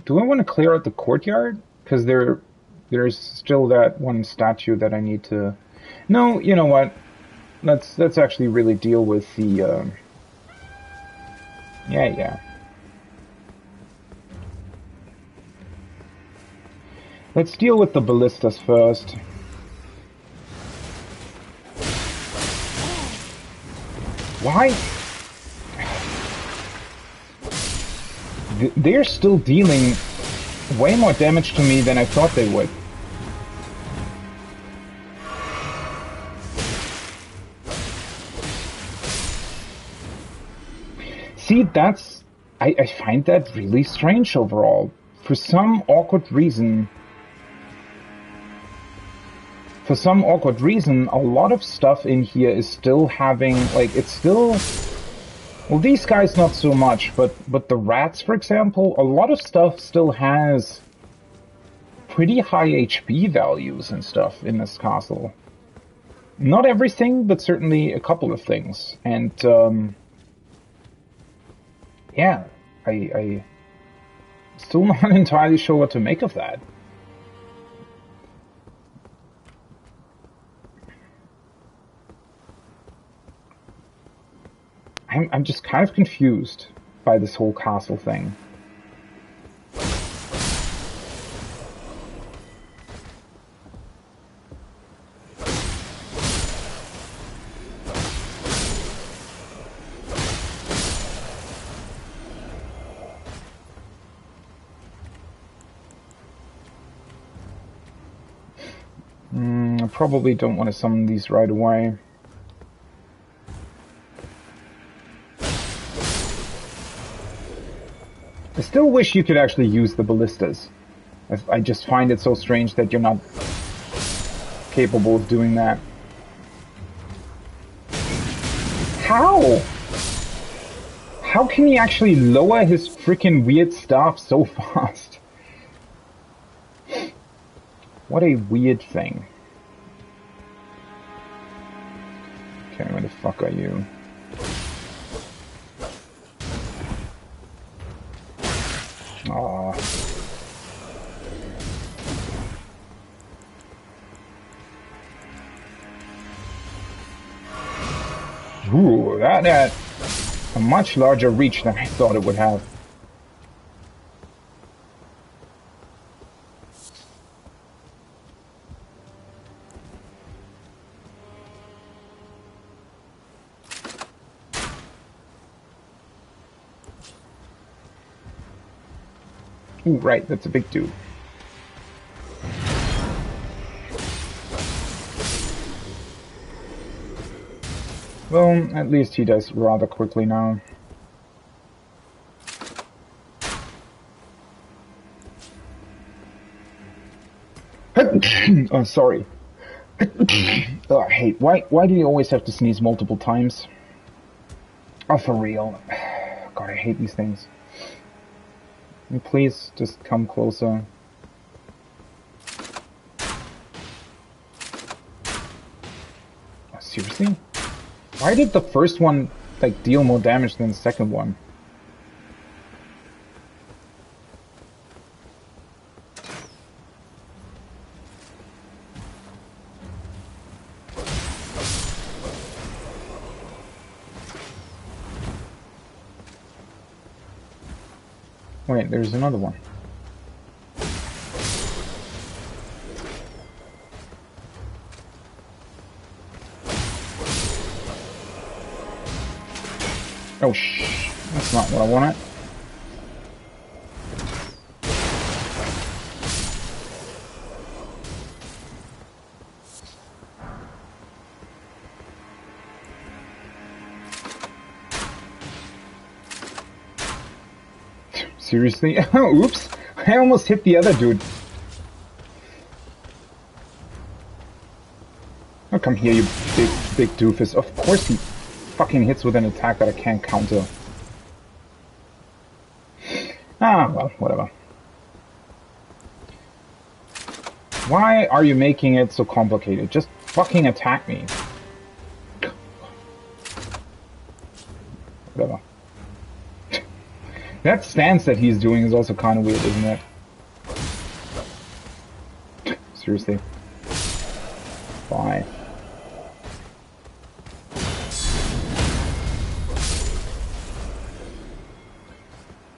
Do I want to clear out the courtyard? Because there's still that one statue that I need to... No, you know what? Let's actually really deal with the... Yeah. Let's deal with the ballistas first. Why? They're still dealing way more damage to me than I thought they would. See, I find that really strange overall. For some awkward reason, a lot of stuff in here is still having, like, it's still... Well, these guys not so much, but the rats, for example, a lot of stuff still has pretty high HP values and stuff in this castle. Not everything, but certainly a couple of things. And, yeah, I still not entirely sure what to make of that. I'm just kind of confused by this whole castle thing. I probably don't want to summon these right away. I still wish you could actually use the ballistas. I just find it so strange that you're not capable of doing that. How? How can he actually lower his freaking weird staff so fast? What a weird thing. Okay, where the fuck are you? Aww. Ooh, that had a much larger reach than I thought it would have. Ooh, right, that's a big dude. Well, at least he does rather quickly now. Oh, sorry. Oh, I hate. Why do you always have to sneeze multiple times? Oh, for real. God, I hate these things. Please, just come closer. Oh, seriously? Why did the first one, like, deal more damage than the second one? Wait, there's another one. Oh, that's not what I wanted. Seriously? Oops! I almost hit the other dude. Oh, come here, you big doofus. Of course he fucking hits with an attack that I can't counter. Ah, well, whatever. Why are you making it so complicated? Just fucking attack me. Whatever. That stance that he's doing is also kind of weird, isn't it? Seriously. Bye.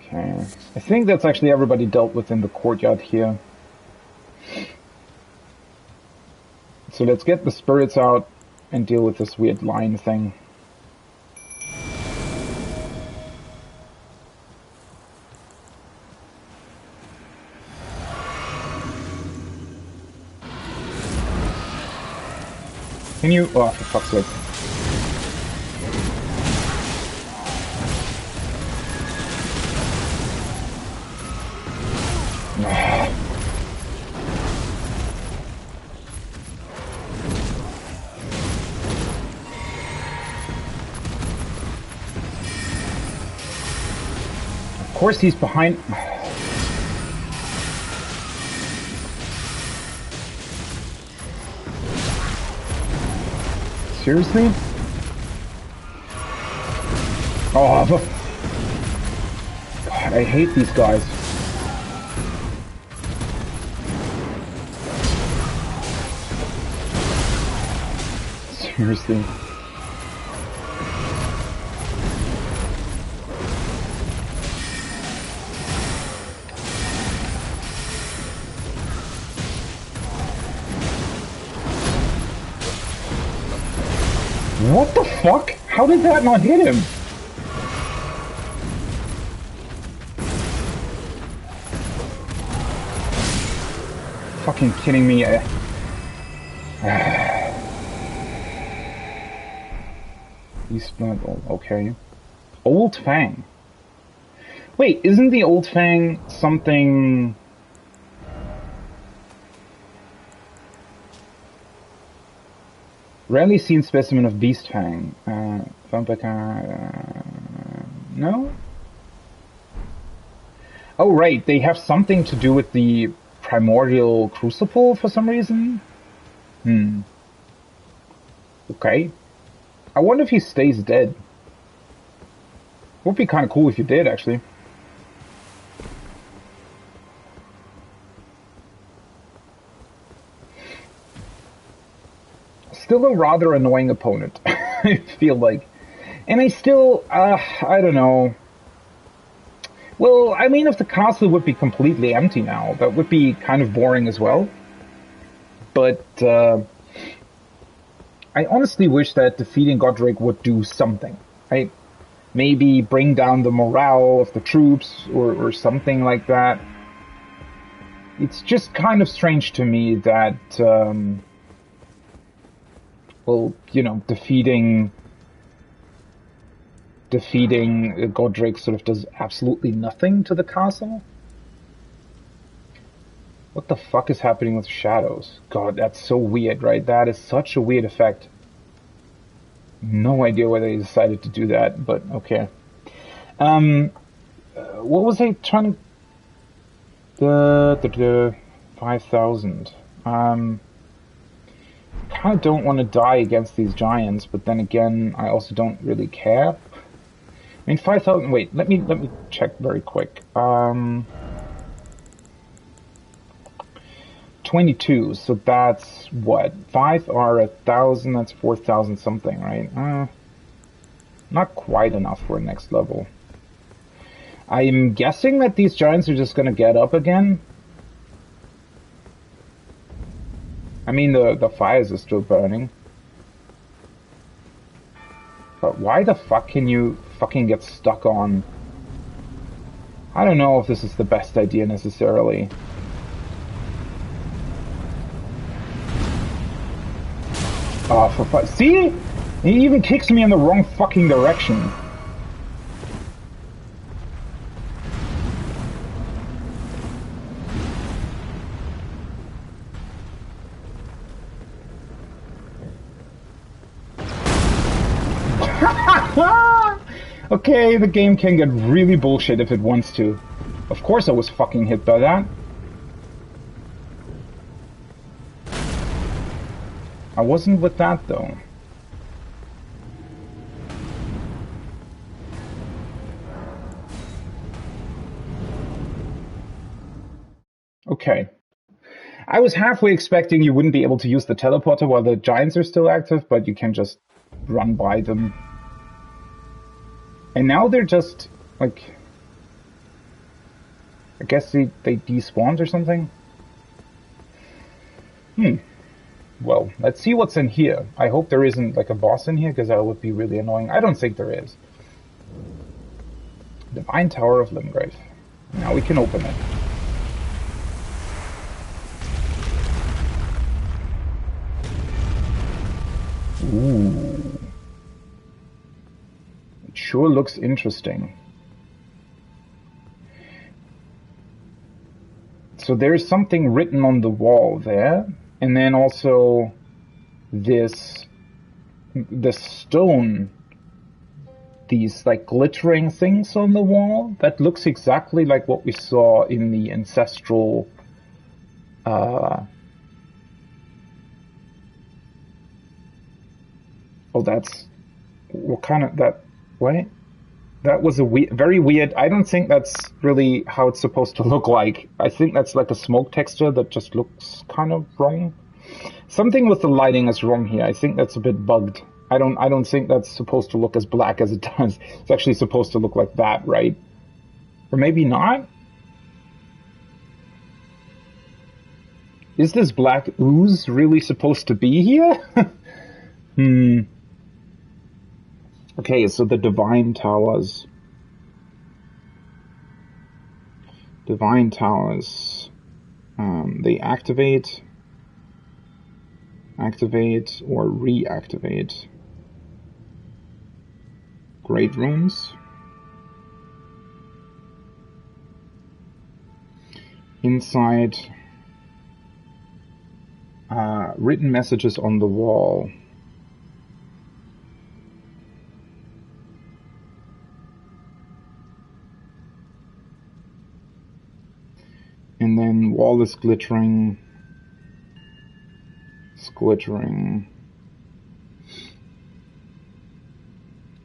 Okay. I think that's actually everybody dealt with in the courtyard here. So let's get the spirits out and deal with this weird line thing. Can you? Oh, for fuck's sake. Of course he's behind. Seriously? Oh, God, I hate these guys. Seriously. What the fuck? How did that not hit him? Fucking kidding me. East Blood, okay. Old Fang. Wait, isn't the Old Fang something... Rarely seen specimen of Beast Fang. No? Oh, right, they have something to do with the primordial crucible for some reason? Okay. I wonder if he stays dead. Would be kind of cool if you did, actually. Still a rather annoying opponent, I feel like. And I still, I don't know. Well, I mean, if the castle would be completely empty now, that would be kind of boring as well. But, I honestly wish that defeating Godric would do something, right? Maybe bring down the morale of the troops or something like that. It's just kind of strange to me that, well, you know, defeating Godric sort of does absolutely nothing to the castle. What the fuck is happening with shadows? God, that's so weird, right? That is such a weird effect. No idea why they decided to do that, but okay. What was I trying to... The 5,000. Kind of don't want to die against these giants, but then again, I also don't really care. I mean, 5,000... Wait, let me check very quick. 22, so that's what? 5 are 1,000, that's 4,000 something, right? Not quite enough for next level. I'm guessing that these giants are just gonna get up again. I mean, the fires are still burning. But why the fuck can you fucking get stuck on? I don't know if this is the best idea necessarily. Oh, for fuck. See? He even kicks me in the wrong fucking direction. Okay, the game can get really bullshit if it wants to. Of course I was fucking hit by that. I wasn't with that though. Okay. I was halfway expecting you wouldn't be able to use the teleporter while the giants are still active, but you can just run by them. And now they're just, like... I guess they despawned or something? Well, let's see what's in here. I hope there isn't, like, a boss in here, because that would be really annoying. I don't think there is. Divine Tower of Limgrave. Now we can open it. Ooh. It sure looks interesting. So there's something written on the wall there, and then also the stone, these like glittering things on the wall, that looks exactly like what we saw in the ancestral oh, that's what kind of that? What? That was a very weird. I don't think that's really how it's supposed to look like. I think that's like a smoke texture that just looks kind of wrong. Something with the lighting is wrong here. I think that's a bit bugged. I don't think that's supposed to look as black as it does. It's actually supposed to look like that, right? Or maybe not? Is this black ooze really supposed to be here? Okay, so the Divine Towers. They activate. Activate or reactivate. Great runes. Inside, written messages on the wall. And then wall is glittering. It's glittering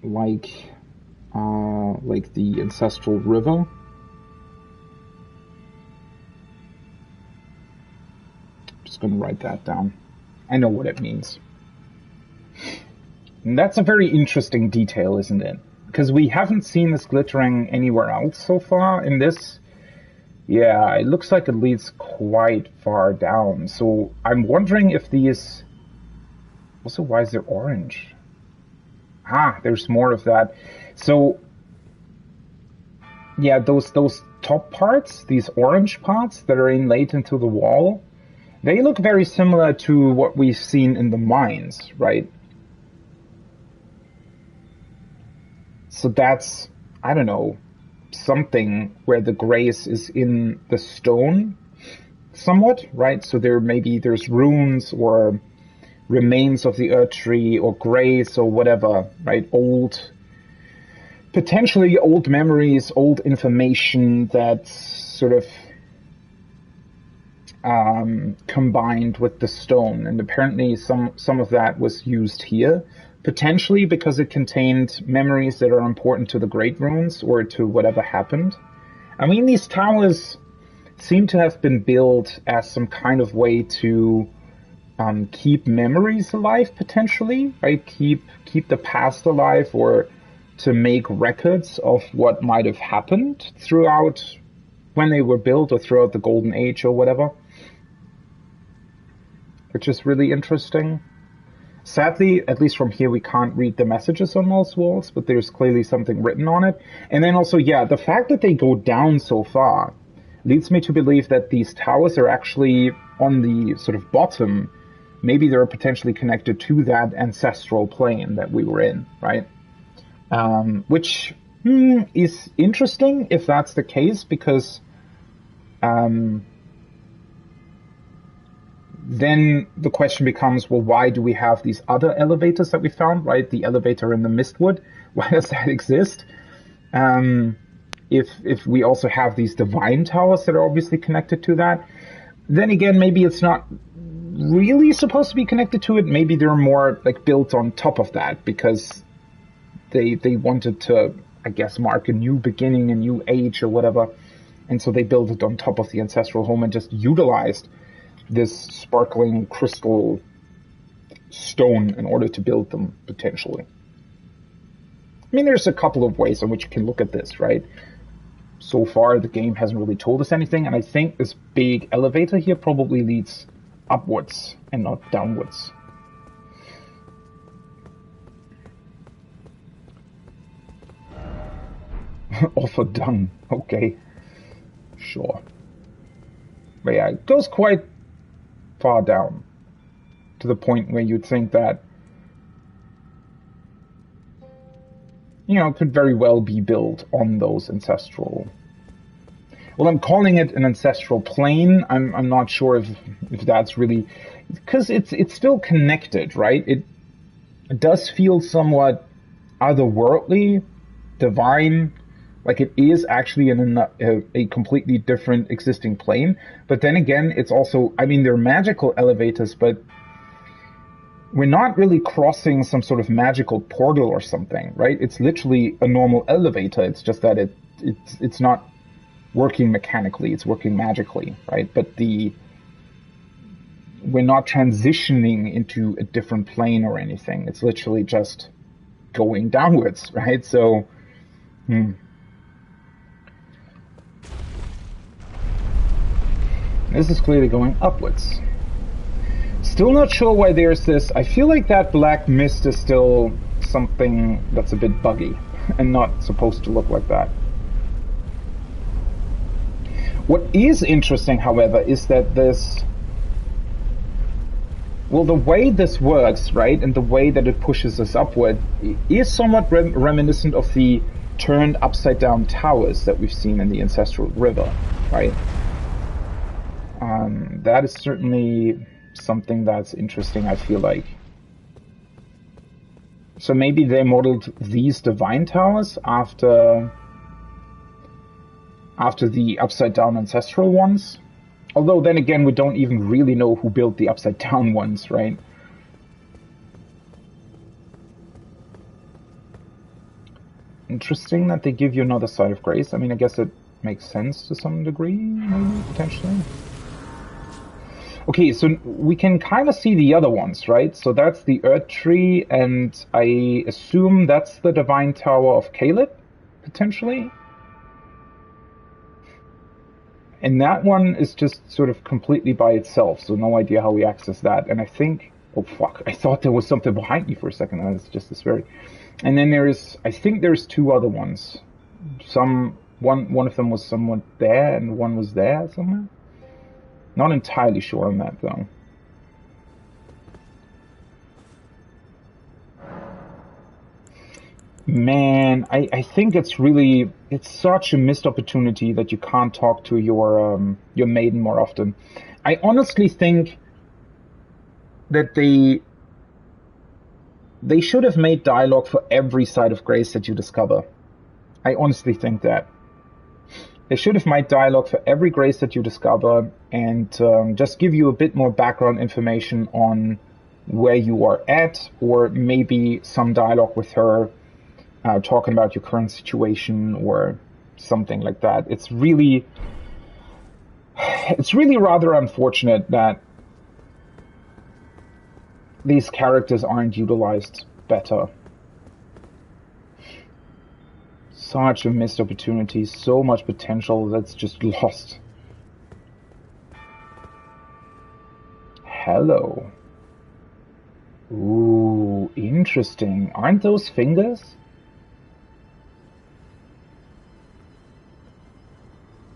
like the ancestral river. Just gonna write that down. I know what it means. And that's a very interesting detail, isn't it? Because we haven't seen this glittering anywhere else so far. In this, yeah, it looks like it leads quite far down. So I'm wondering if these... Also, why is there orange? Ah, there's more of that. So, yeah, those top parts, these orange parts that are inlaid into the wall, they look very similar to what we've seen in the mines, right? So that's, I don't know, something where the grace is in the stone somewhat, right? So there's runes or remains of the earth tree or grace or whatever, right? Potentially old memories, old information that's sort of combined with the stone. And apparently some of that was used here, potentially because it contained memories that are important to the Great Runes or to whatever happened. I mean, these towers seem to have been built as some kind of way to keep memories alive, potentially, right? Keep the past alive, or to make records of what might have happened throughout when they were built or throughout the Golden Age or whatever. Which is really interesting. Sadly, at least from here, we can't read the messages on those walls, but there's clearly something written on it. And then also, yeah, the fact that they go down so far leads me to believe that these towers are actually on the sort of bottom. Maybe they're potentially connected to that ancestral plane that we were in, right? Which is interesting if that's the case, because then the question becomes, well, why do we have these other elevators that we found, right? The elevator in the Mistwood, why does that exist? If we also have these divine towers that are obviously connected to that, then again, maybe it's not really supposed to be connected to it. Maybe they're more like built on top of that because they wanted to, I guess, mark a new beginning, a new age or whatever. And so they built it on top of the ancestral home and just utilized this sparkling crystal stone in order to build them, potentially. I mean, there's a couple of ways in which you can look at this, right? So far, the game hasn't really told us anything, and I think this big elevator here probably leads upwards and not downwards. Offer done. Okay. Sure. But yeah, it goes quite far down to the point where you'd think that, it could very well be built on those ancestral... Well, I'm calling it an ancestral plane. I'm not sure if that's really... Because it's still connected, right? It does feel somewhat otherworldly, divine, like it is actually in a completely different existing plane. But then again, it's also... I mean, they're magical elevators, but we're not really crossing some sort of magical portal or something, right? It's literally a normal elevator. It's just that it's not working mechanically, it's working magically, right? But we're not transitioning into a different plane or anything. It's literally just going downwards, right? So, This is clearly going upwards. Still not sure why there's this. I feel like that black mist is still something that's a bit buggy and not supposed to look like that. What is interesting, however, is that this Well, the way this works, right, and the way that it pushes us upward is somewhat reminiscent of the turned upside-down towers that we've seen in the Ancestral River, right? That is certainly something that's interesting, I feel like. So maybe they modeled these divine towers after the upside-down ancestral ones. Although then again, we don't even really know who built the upside-down ones, right? Interesting that they give you another side of grace. I mean, I guess it makes sense to some degree, maybe, potentially. Okay, so we can kind of see the other ones, right? So that's the Earth Tree, and I assume that's the Divine Tower of Caleb, potentially? And that one is just sort of completely by itself, so no idea how we access that. And I think... Oh, fuck. I thought there was something behind me for a second. That was just this very... And then I think there's two other ones. One of them was somewhat there, and one was there somewhere. Not entirely sure on that, though. Man, I think it's such a missed opportunity that you can't talk to your maiden more often. I honestly think that they should have made dialogue for every side of grace that you discover. I honestly think that. They should have made dialogue for every grace that you discover and just give you a bit more background information on where you are at, or maybe some dialogue with her talking about your current situation or something like that. It's really rather unfortunate that these characters aren't utilized better. Such a missed opportunity, so much potential that's just lost. Hello. Ooh, interesting. Aren't those fingers?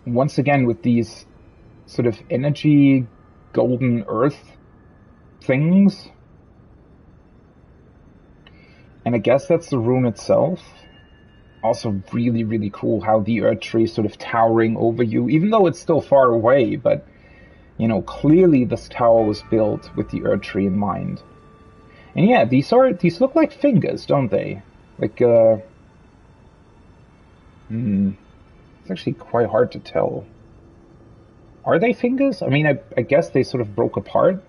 Once again, with these sort of energy golden earth things. And I guess that's the rune itself. Also really, really cool how the Earth Tree is sort of towering over you, even though it's still far away, but, you know, clearly this tower was built with the Earth Tree in mind. And yeah, these look like fingers, don't they? Like, it's actually quite hard to tell. Are they fingers? I mean, I guess they sort of broke apart.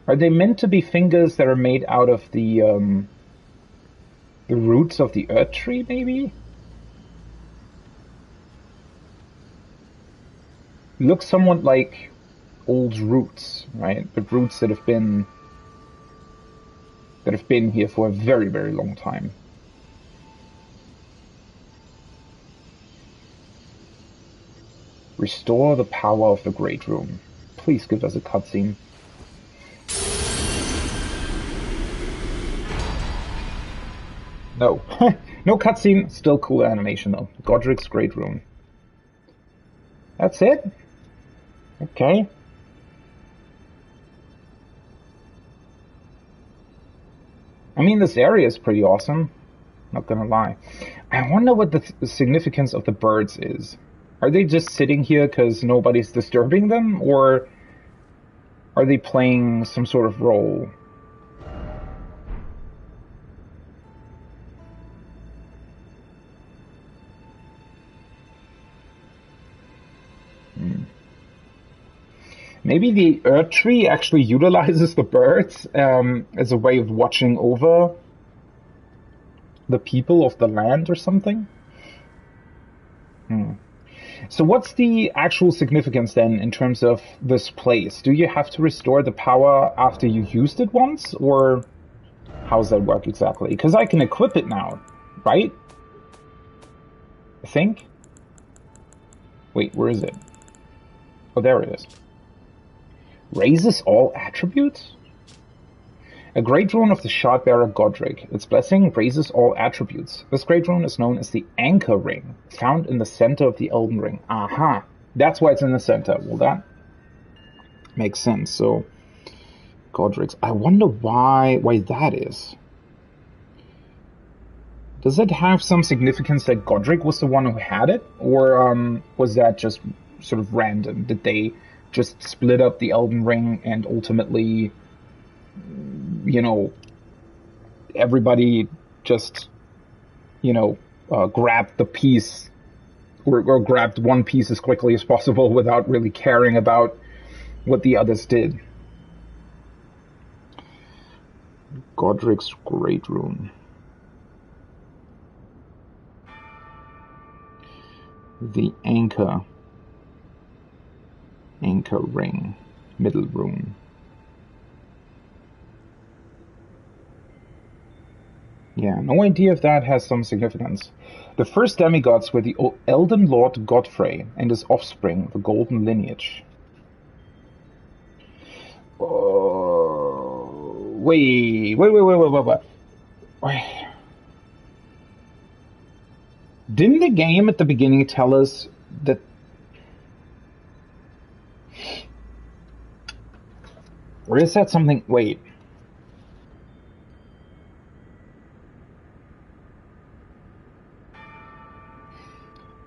Are they meant to be fingers that are made out of the roots of the Earth Tree, maybe? Looks somewhat like old roots, right? But roots that have been here for a very, very long time. Restore the power of the Great Rune. Please give us a cutscene. No. No cutscene, still cool animation though. Godric's Great Rune. That's it? Okay. I mean, this area is pretty awesome. Not gonna lie. I wonder what the significance of the birds is. Are they just sitting here because nobody's disturbing them? Or are they playing some sort of role? Maybe the Earth Tree actually utilizes the birds as a way of watching over the people of the land or something? So what's the actual significance then in terms of this place? Do you have to restore the power after you used it once? Or how does that work exactly? Because I can equip it now, right? I think? Wait, where is it? Oh, there it is. Raises all attributes? A great rune of the Shardbearer Godric. Its blessing raises all attributes. This great rune is known as the Anchor Ring, found in the center of the Elden Ring. Aha! That's why it's in the center. Well, that makes sense. So, Godric's. I wonder why that is. Does it have some significance that Godric was the one who had it? Or was that just sort of random? Did they just split up the Elden Ring and ultimately, you know, everybody just, grabbed the piece or grabbed one piece as quickly as possible without really caring about what the others did? Godric's Great Rune. The Anchor Ring, Middle Rune. Yeah, no idea if that has some significance. The first demigods were the Elden Lord Godfrey and his offspring, the Golden Lineage. Wait. Didn't the game at the beginning tell us that... Or is that something... Wait.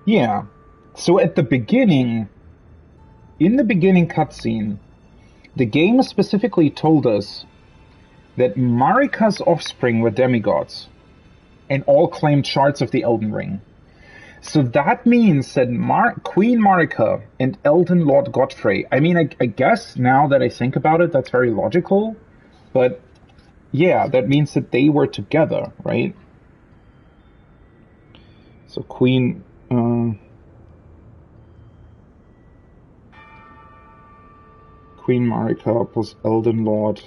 Yeah. So at the beginning... In the beginning cutscene, the game specifically told us that Marika's offspring were demigods and all claimed shards of the Elden Ring. So that means that Queen Marika and Elden Lord Godfrey, I mean, I guess now that I think about it, that's very logical. But yeah, that means that they were together, right? So Queen Marika plus Elden Lord.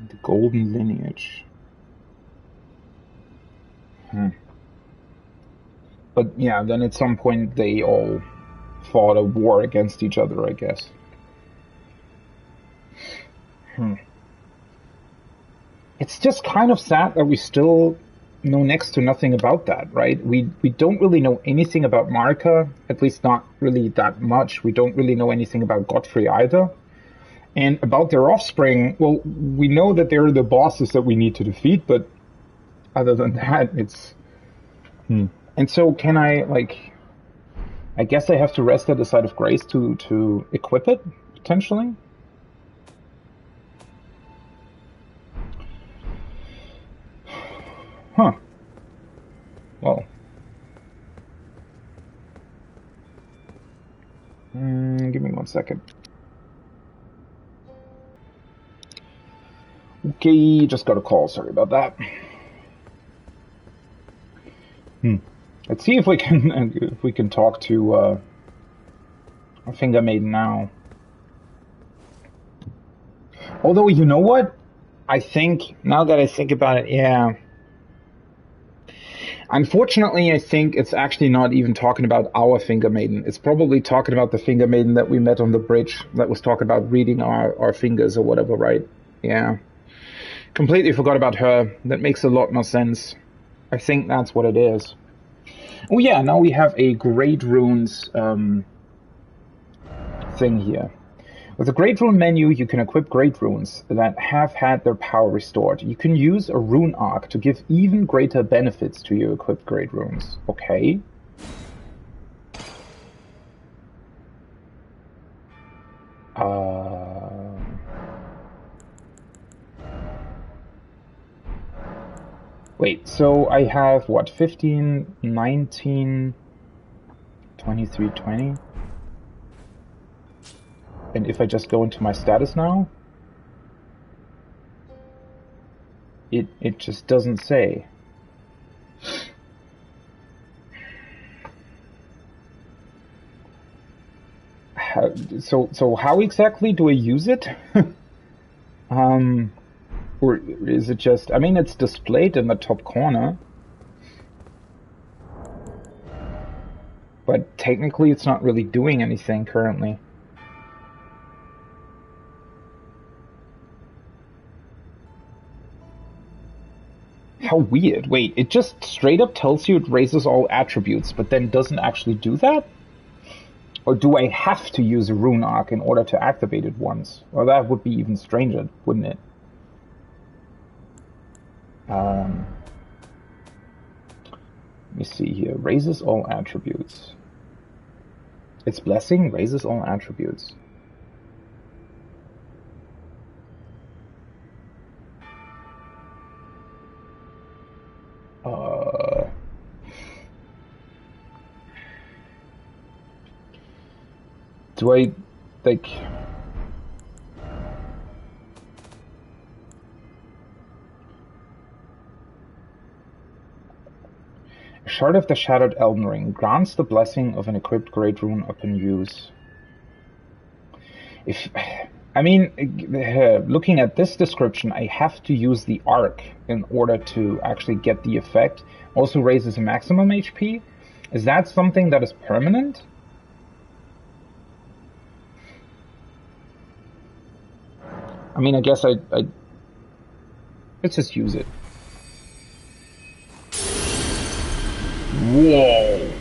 The Golden Lineage. But yeah, then at some point they all fought a war against each other, I guess. It's just kind of sad that we still know next to nothing about that, right? We don't really know anything about Marika, at least not really that much. We don't really know anything about Godfrey either. And about their offspring, well, we know that they're the bosses that we need to defeat, but other than that, it's... And so can I, I guess I have to rest at the site of grace to equip it, potentially? Huh. Well. Give me 1 second. Okay, just got a call, sorry about that. Let's see if we can talk to a Finger Maiden now. Although, you know what? I think, now that I think about it, yeah. Unfortunately, I think it's actually not even talking about our Finger Maiden. It's probably talking about the Finger Maiden that we met on the bridge that was talking about reading our fingers or whatever, right? Yeah. Completely forgot about her. That makes a lot more sense. I think that's what it is. Oh yeah, now we have a Great Runes thing here. With the Great Rune menu, you can equip Great Runes that have had their power restored. You can use a Rune Arc to give even greater benefits to your equipped Great Runes. Okay. Wait, so I have, what, 15, 19, 23, 20? And if I just go into my status now, it just doesn't say. So how exactly do I use it? Or is it just, I mean, it's displayed in the top corner. But technically it's not really doing anything currently. How weird. Wait, it just straight up tells you it raises all attributes, but then doesn't actually do that? Or do I have to use a rune arc in order to activate it once? Well, that would be even stranger, wouldn't it? Let me see here. Raises all attributes. Its blessing raises all attributes. Do I, like... A shard of the Shattered Elden Ring grants the blessing of an equipped Great Rune upon use. Looking at this description, I have to use the arc in order to actually get the effect. Also raises a maximum HP. Is that something that is permanent? I mean, I guess let's just use it. Whoa.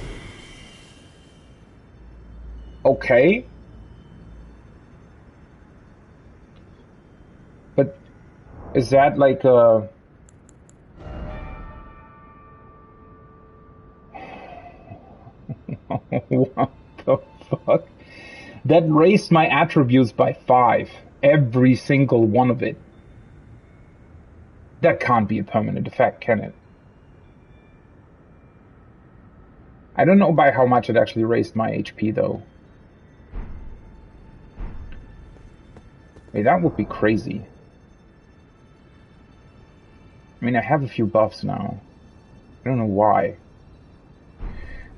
Okay. But is that like a... What the fuck? That raised my attributes by 5. Every single one of it. That can't be a permanent effect, can it? I don't know by how much it actually raised my HP, though. Hey, that would be crazy. I mean, I have a few buffs now. I don't know why.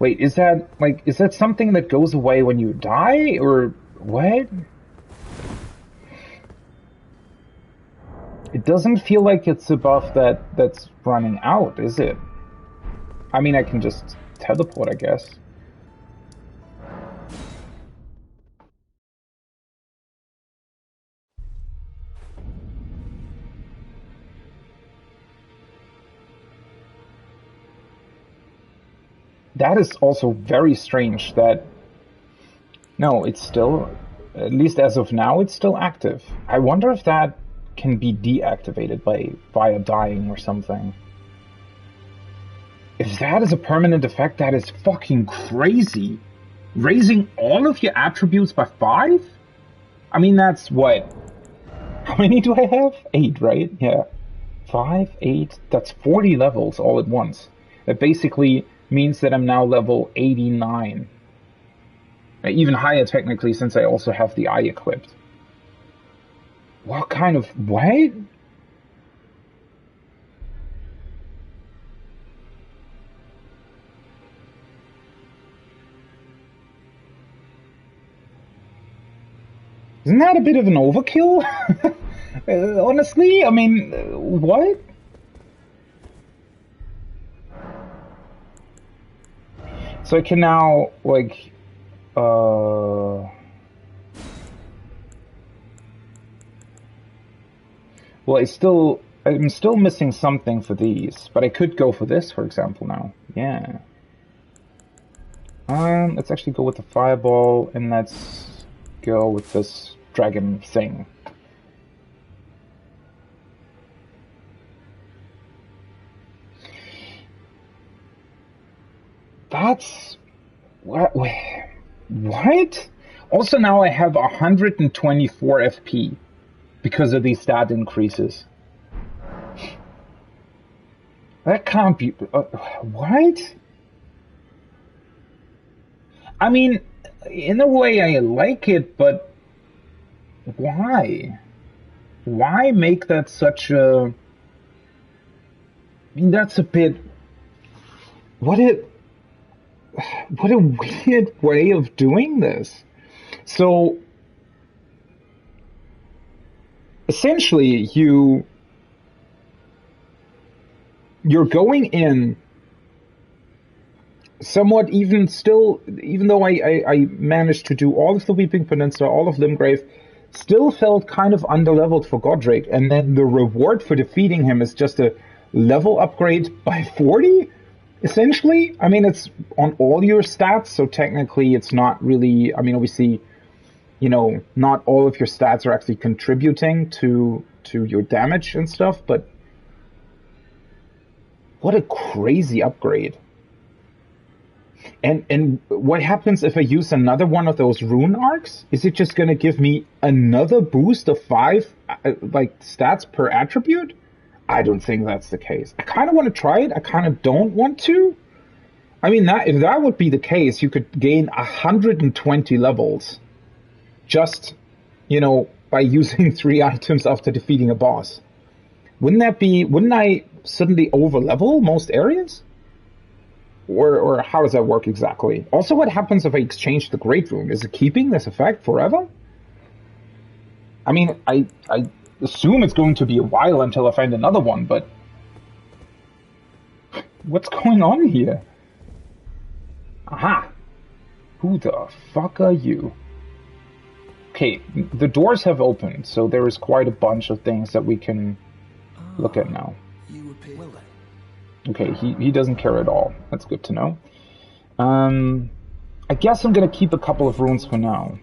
Wait, is that something that goes away when you die, or what? It doesn't feel like it's a buff that's running out, is it? I mean, I can just teleport, I guess. That is also very strange that... No, it's still... At least as of now, it's still active. I wonder if that can be deactivated via dying or something. If that is a permanent effect, that is fucking crazy. Raising all of your attributes by 5? I mean, that's what? How many do I have? 8, right? Yeah. 5, 8, that's 40 levels all at once. That basically means that I'm now level 89. Even higher technically, since I also have the eye equipped. What kind of... what? Isn't that a bit of an overkill? Honestly, I mean, what? So I can now, like, well, I'm still missing something for these, but I could go for this, for example, now. Yeah. Let's actually go with the fireball, and let's go with this dragon thing. That's... what? Also now I have 124 FP because of these stat increases. That can't be... what? I mean, in a way I like it, but why? Why make that such a... I mean, that's a bit... What a weird way of doing this. So, essentially, you're going in somewhat even still, even though I managed to do all of the Weeping Peninsula, all of Limgrave, still felt kind of underleveled for Godric, and then the reward for defeating him is just a level upgrade by 40, essentially. I mean, it's on all your stats, so technically it's not really, I mean, obviously, you know, not all of your stats are actually contributing to your damage and stuff, but what a crazy upgrade. And what happens if I use another one of those rune arcs? Is it just going to give me another boost of 5 like stats per attribute? I don't think that's the case. I kind of want to try it. I kind of don't want to. I mean, if that would be the case, you could gain 120 levels just, you know, by using 3 items after defeating a boss. Wouldn't I suddenly over-level most areas? Or how does that work exactly? Also, what happens if I exchange the Great Rune? Is it keeping this effect forever? I mean, I assume it's going to be a while until I find another one, but what's going on here? Aha! Who the fuck are you? Okay, the doors have opened, so there is quite a bunch of things that we can look at now. You appear well then. Okay, he doesn't care at all. That's good to know. I guess I'm gonna keep a couple of runes for now.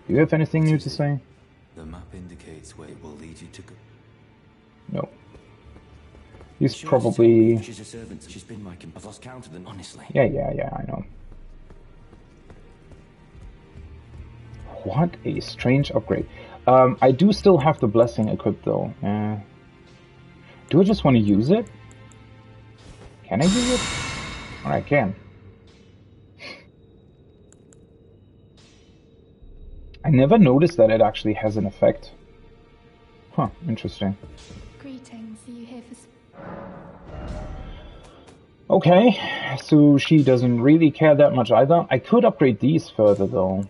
Do you have anything new to say? The map indicates where it will lead you to go. No. He's probably... She's a servant. She's been my I've lost count of them, honestly. Yeah, I know. What a strange upgrade. I do still have the blessing equipped though. Do I just want to use it? Can I use it? Or I can. I never noticed that it actually has an effect. Huh, interesting. Greetings, are you here for... Okay, so she doesn't really care that much either. I could upgrade these further though.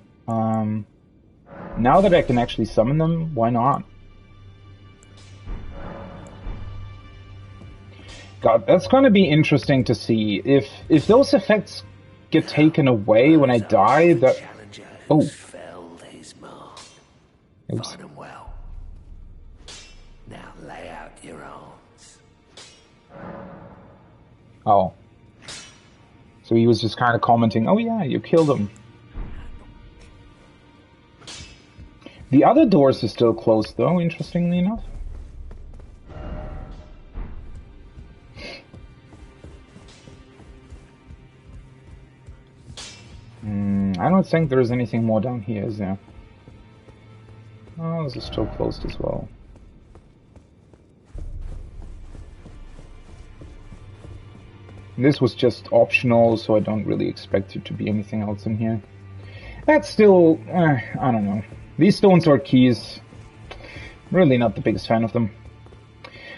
Now that I can actually summon them, why not? God, that's going to be interesting to see. If those effects get taken away when I die, that... Oh. Oops. Find them well. Now lay out your arms. Oh. So he was just kind of commenting, oh yeah, you killed him. The other doors are still closed though, interestingly enough. I don't think there's anything more down here, is there? Oh, this is still closed as well. This was just optional, so I don't really expect it to be anything else in here. That's still... I don't know. These stones are keys. Really not the biggest fan of them.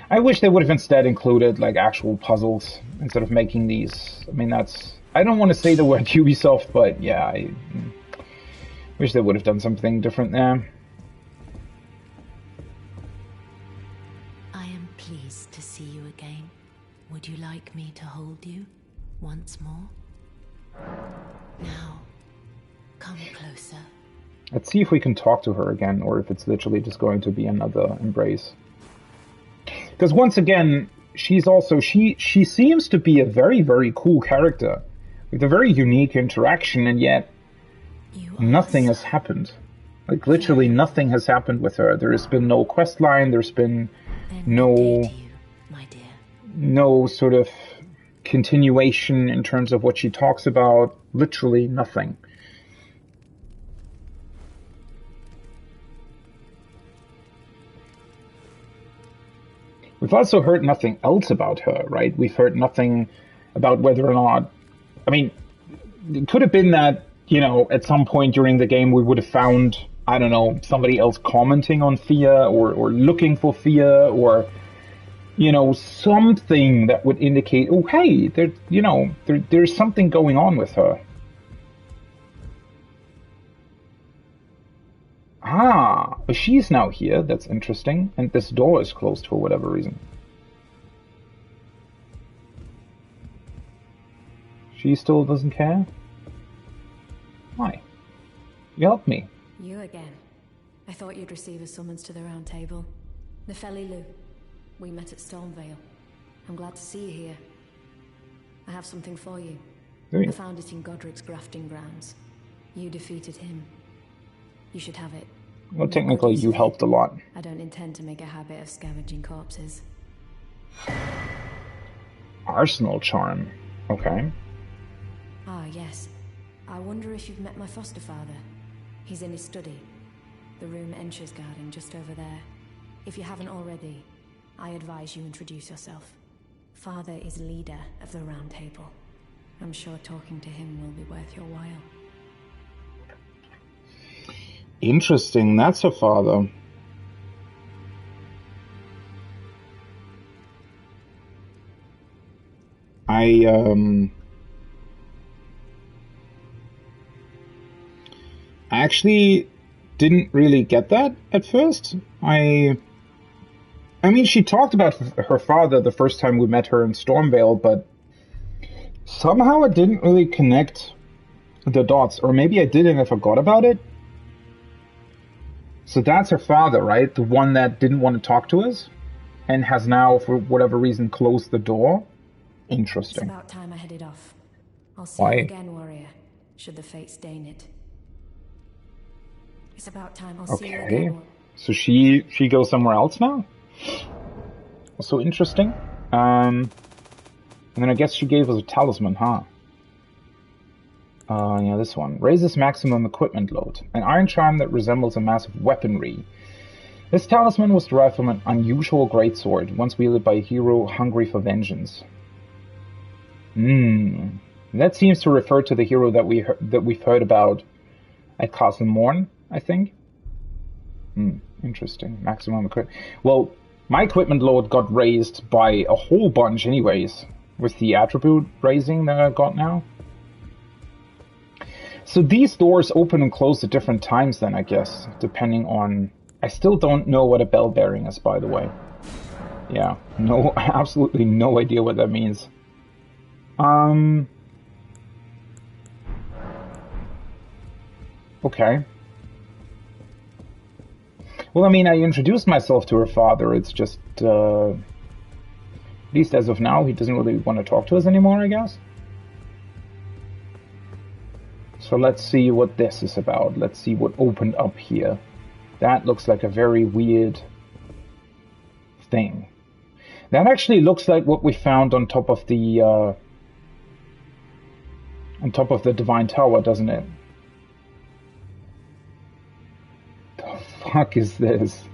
I wish they would have instead included, like, actual puzzles instead of making these. I mean, that's... I don't want to say the word Ubisoft, but yeah, I wish they would have done something different there. I am pleased to see you again. Would you like me to hold you once more? Now, come closer. Let's see if we can talk to her again, or if it's literally just going to be another embrace. Because once again, she's also... She seems to be a very, very cool character. With a very unique interaction, and yet nothing has happened. Like, literally nothing has happened with her. There has been no quest line, there's been no sort of continuation in terms of what she talks about. Literally nothing. We've also heard nothing else about her, right? We've heard nothing about whether or not... I mean, it could have been that, you know, at some point during the game we would have found, I don't know, somebody else commenting on Fia or looking for Fia, or, you know, something that would indicate, oh, hey, there's something going on with her. Ah, but she's now here. That's interesting. And this door is closed for whatever reason. She still doesn't care? Why? You helped me. You again. I thought you'd receive a summons to the Round Table. Nefeli, we met at Stormvale. I'm glad to see you here. I have something for you. I found it in Godric's grafting grounds. You defeated him. You should have it. Well, technically you helped a lot. I don't intend to make a habit of scavenging corpses. Arsenal charm. Okay. Ah, yes. I wonder if you've met my foster father. He's in his study. The room Encher's guarding just over there. If you haven't already, I advise you introduce yourself. Father is leader of the Round Table. I'm sure talking to him will be worth your while. Interesting, that's her father. I actually didn't really get that at first. I mean, she talked about her father the first time we met her in Stormvale, but somehow I didn't really connect the dots. Or maybe I did and I forgot about it. So that's her father, right? The one that didn't want to talk to us and has now, for whatever reason, closed the door. Interesting. It's about time I headed off. I'll see Why? you again, warrior, should the fates deign it. It's about time I'll see you Okay. again. So she goes somewhere else now? Also interesting. And then I guess she gave us a talisman, huh? Yeah, this one. Raises maximum equipment load. An iron charm that resembles a massive weaponry. This talisman was derived from an unusual greatsword, once wielded by a hero hungry for vengeance. That seems to refer to the hero that we've heard about at Castle Morn, I think. Interesting. Maximum equipment. Well, my equipment load got raised by a whole bunch anyways, with the attribute raising that I got now. So these doors open and close at different times then, I guess, depending on... I still don't know what a bell bearing is, by the way. Yeah, no, absolutely no idea what that means. Okay. Well, I mean, I introduced myself to her father. It's just, at least as of now, he doesn't really want to talk to us anymore, I guess. So let's see what this is about. Let's see what opened up here. That looks like a very weird thing. That actually looks like what we found on top of the Divine Tower, doesn't it? The fuck is this?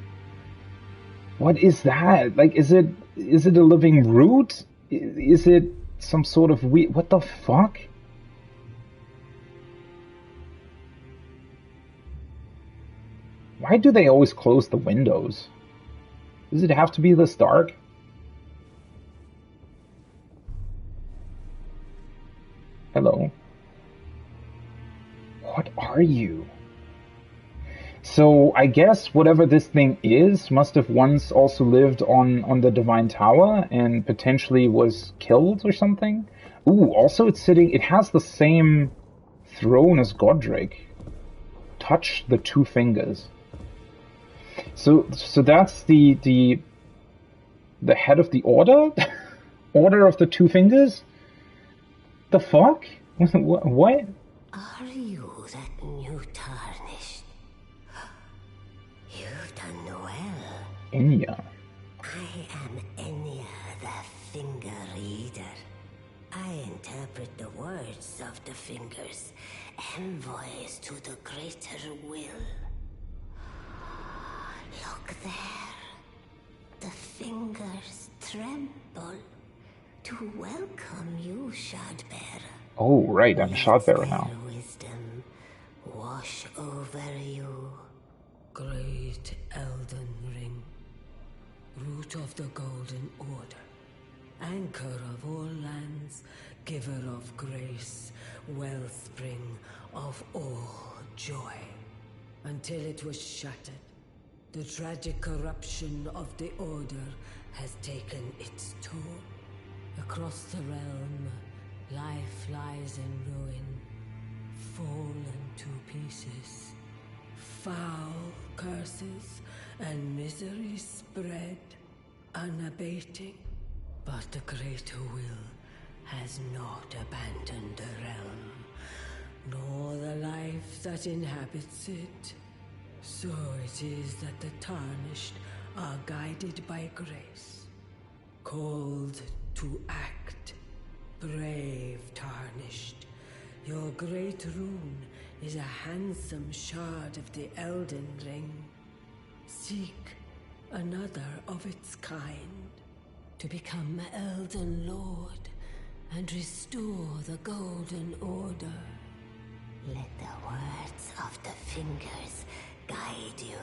What is that? Like, is it a living root? Is it some sort of weird... What the fuck? Why do they always close the windows? Does it have to be this dark? Hello. What are you? So I guess whatever this thing is must have once also lived on the Divine Tower and potentially was killed or something. Ooh, also it has the same throne as Godric. Touch the two fingers. So that's the head of the order? Order of the two fingers? The fuck? What? Are you that new Tarnished? You've done well. Enya. I am Enya, the Finger Reader. I interpret the words of the fingers, envoys to the greater will. Look there. The fingers tremble to welcome you, Shardbearer. Oh, right, I'm a Shardbearer now. Wisdom wash over you. Great Elden Ring, root of the Golden Order, anchor of all lands, giver of grace, wellspring of all joy. Until it was shattered, the tragic corruption of the Order has taken its toll. Across the realm, Life lies in ruin, fallen to pieces. Foul curses and misery spread, unabating. But the greater will has not abandoned the realm, nor the life that inhabits it. So it is that the Tarnished are guided by grace, called to act. Brave Tarnished, your great rune is a handsome shard of the Elden Ring. Seek another of its kind, to become Elden Lord and restore the Golden Order. Let the words of the fingers guide you.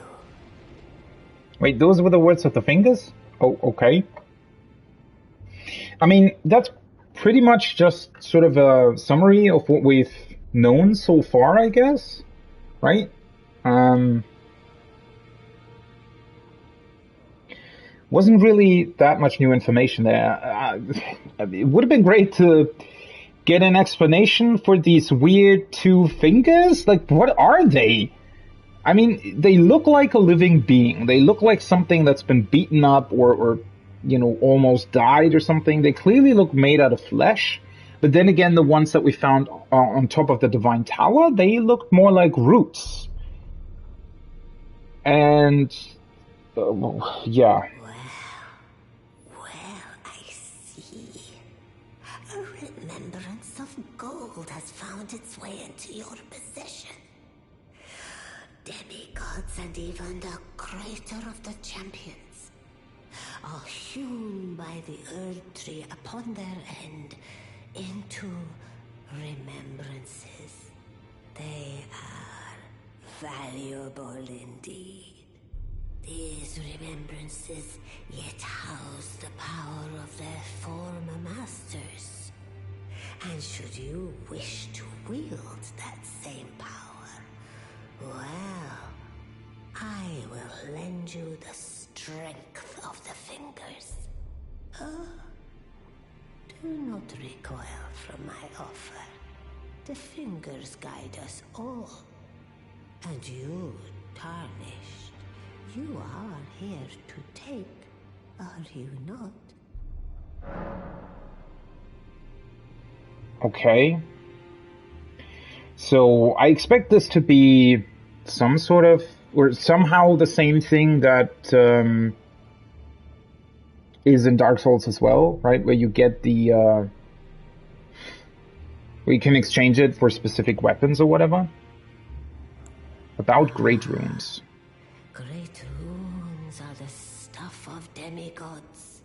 Wait, those were the words of the fingers? Oh, okay. I mean, that's pretty much just sort of a summary of what we've known so far, I guess. Right? Wasn't really that much new information there. It would have been great to get an explanation for these weird two fingers. Like, what are they? I mean, they look like a living being. They look like something that's been beaten up or you know, almost died or something. They clearly look made out of flesh. But then again, the ones that we found on top of the Divine Tower, they looked more like roots. And, yeah. Well, I see. A remembrance of gold has found its way into your possession. Demigods and even the creator of the champions are hewn by the Earth Tree upon their end into remembrances. They are valuable indeed. These remembrances yet house the power of their former masters. And should you wish to wield that same power, well, I will lend you the strength of the fingers. Oh, do not recoil from my offer. The fingers guide us all. And you, Tarnished, you are here to take, are you not? Okay. So I expect this to be some sort of, or somehow the same thing that is in Dark Souls as well, right? Where you get the, where you can exchange it for specific weapons or whatever. About Great Runes. Great runes are the stuff of demigods,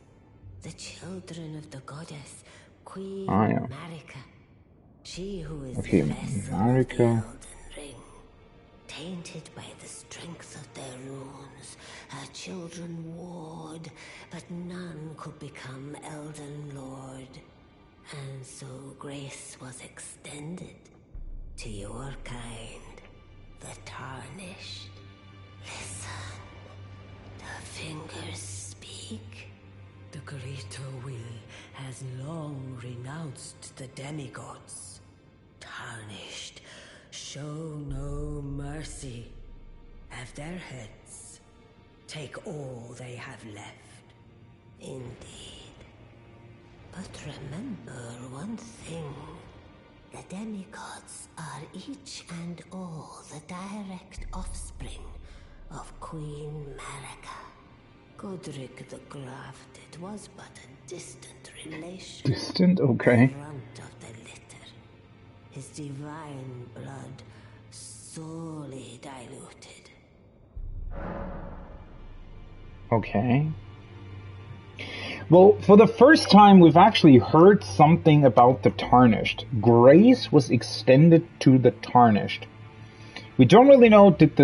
the children of the goddess, Queen Marika. She who is the vessel of the Elden Ring. Tainted by the strength of their runes, her children warred, but none could become Elden Lord. And so grace was extended to your kind, the Tarnished. Listen, the fingers speak. The greater will has long renounced the demigods. Tarnished, show no mercy. Have their heads. Take all they have left. Indeed. But remember one thing. The demigods are each and all the direct offspring of Queen Marika. Godric the Grafted was but a distant relation. Distant? Okay. Front of the litter. His divine blood sorely diluted. Okay. Well, for the first time, we've actually heard something about the Tarnished. Grace was extended to the Tarnished. We don't really know, did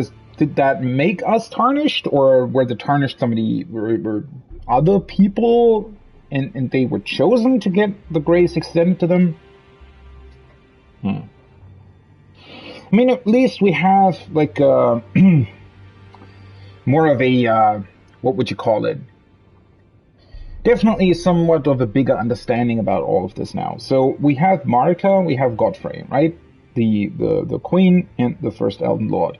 that make us Tarnished, or were the Tarnished somebody, were other people, and they were chosen to get the grace extended to them? I mean, at least we have, like, more of a, what would you call it? definitely somewhat of a bigger understanding about all of this now. So we have Marika, we have Godfrey, right? The queen and the first Elden Lord.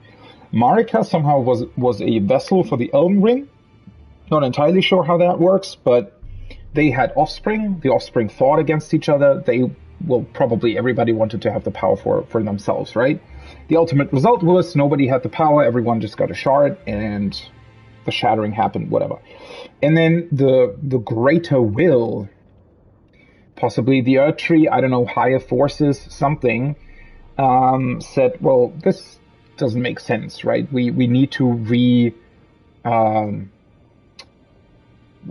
Marika somehow was a vessel for the Elden Ring. Not entirely sure how that works, but they had offspring. The offspring fought against each other. Probably everybody wanted to have the power for themselves, right? The ultimate result was nobody had the power. Everyone just got a shard, and the shattering happened, whatever. And then the greater will, possibly the Earth Tree, I don't know, higher forces, something, said, well, this doesn't make sense, right? We need to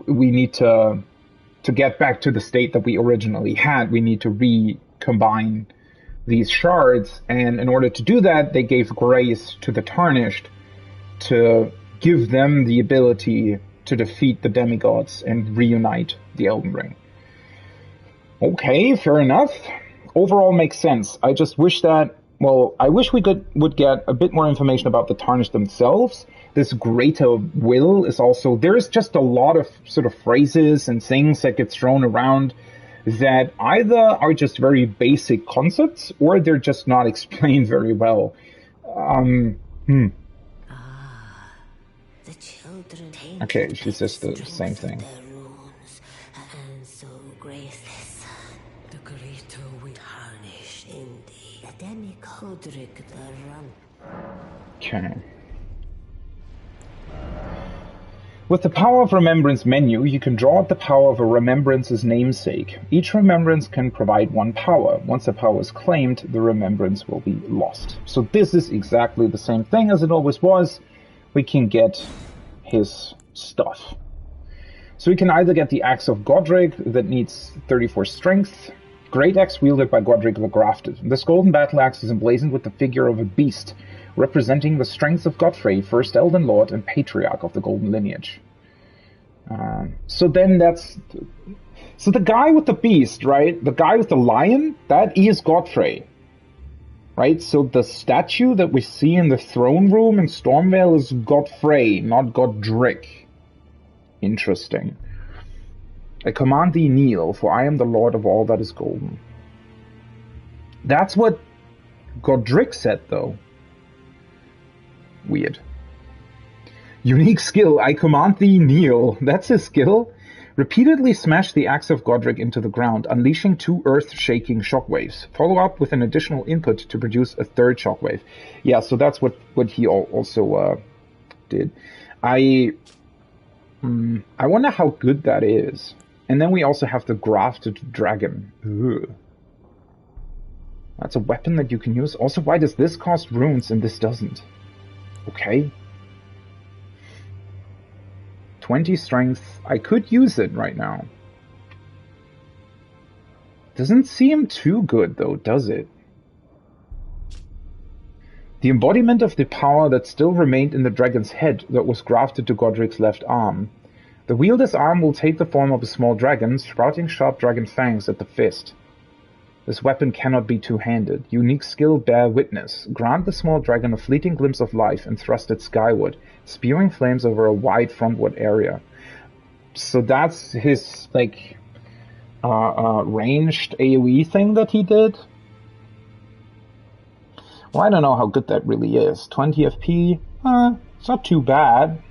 we need to get back to the state that we originally had. We need to recombine these shards, and in order to do that, they gave grace to the Tarnished to give them the ability to defeat the demigods and reunite the Elden Ring. Okay, fair enough. Overall makes sense. I just wish that, I wish we would get a bit more information about the Tarnished themselves. This greater will is also, there's just a lot of sort of phrases and things that get thrown around that either are just very basic concepts or they're just not explained very well. The children Okay, she says the same thing. their runes, and so graceless. The greater will tarnish indeed. The demigod the run. Okay. With the Power of Remembrance menu, you can draw out the power of a remembrance's namesake. Each remembrance can provide one power. Once a power is claimed, the remembrance will be lost. So this is exactly the same thing as it always was. We can get his stuff. So we can either get the Axe of Godric that needs 34 strength, Great Axe wielded by Godric the Grafted. This golden battle axe is emblazoned with the figure of a beast, representing the strength of Godfrey, first Elden Lord and Patriarch of the Golden Lineage. So the guy with the beast, right? The guy with the lion, that is Godfrey. Right? So the statue that we see in the throne room in Stormvale is Godfrey, not Godric. Interesting. I command thee kneel, for I am the Lord of all that is golden. That's what Godric said, though. Weird. Unique skill, I command thee kneel. That's his skill. Repeatedly smash the axe of Godric into the ground, unleashing 2 earth-shaking shockwaves. Follow up with an additional input to produce a 3rd shockwave. Yeah, so that's what he also did. I wonder how good that is. And then we also have the Grafted Dragon. Ugh. That's a weapon that you can use. Also, why does this cost runes and this doesn't? Okay. 20 strength. I could use it right now. Doesn't seem too good though, does it? The embodiment of the power that still remained in the dragon's head that was grafted to Godric's left arm. The wielder's arm will take the form of a small dragon, sprouting sharp dragon fangs at the fist. This weapon cannot be two-handed. Unique skill, bear witness. Grant the small dragon a fleeting glimpse of life and thrust it skyward, spewing flames over a wide frontward area. So that's his, like, ranged AoE thing that he did? Well, I don't know how good that really is. 20 FP? It's not too bad.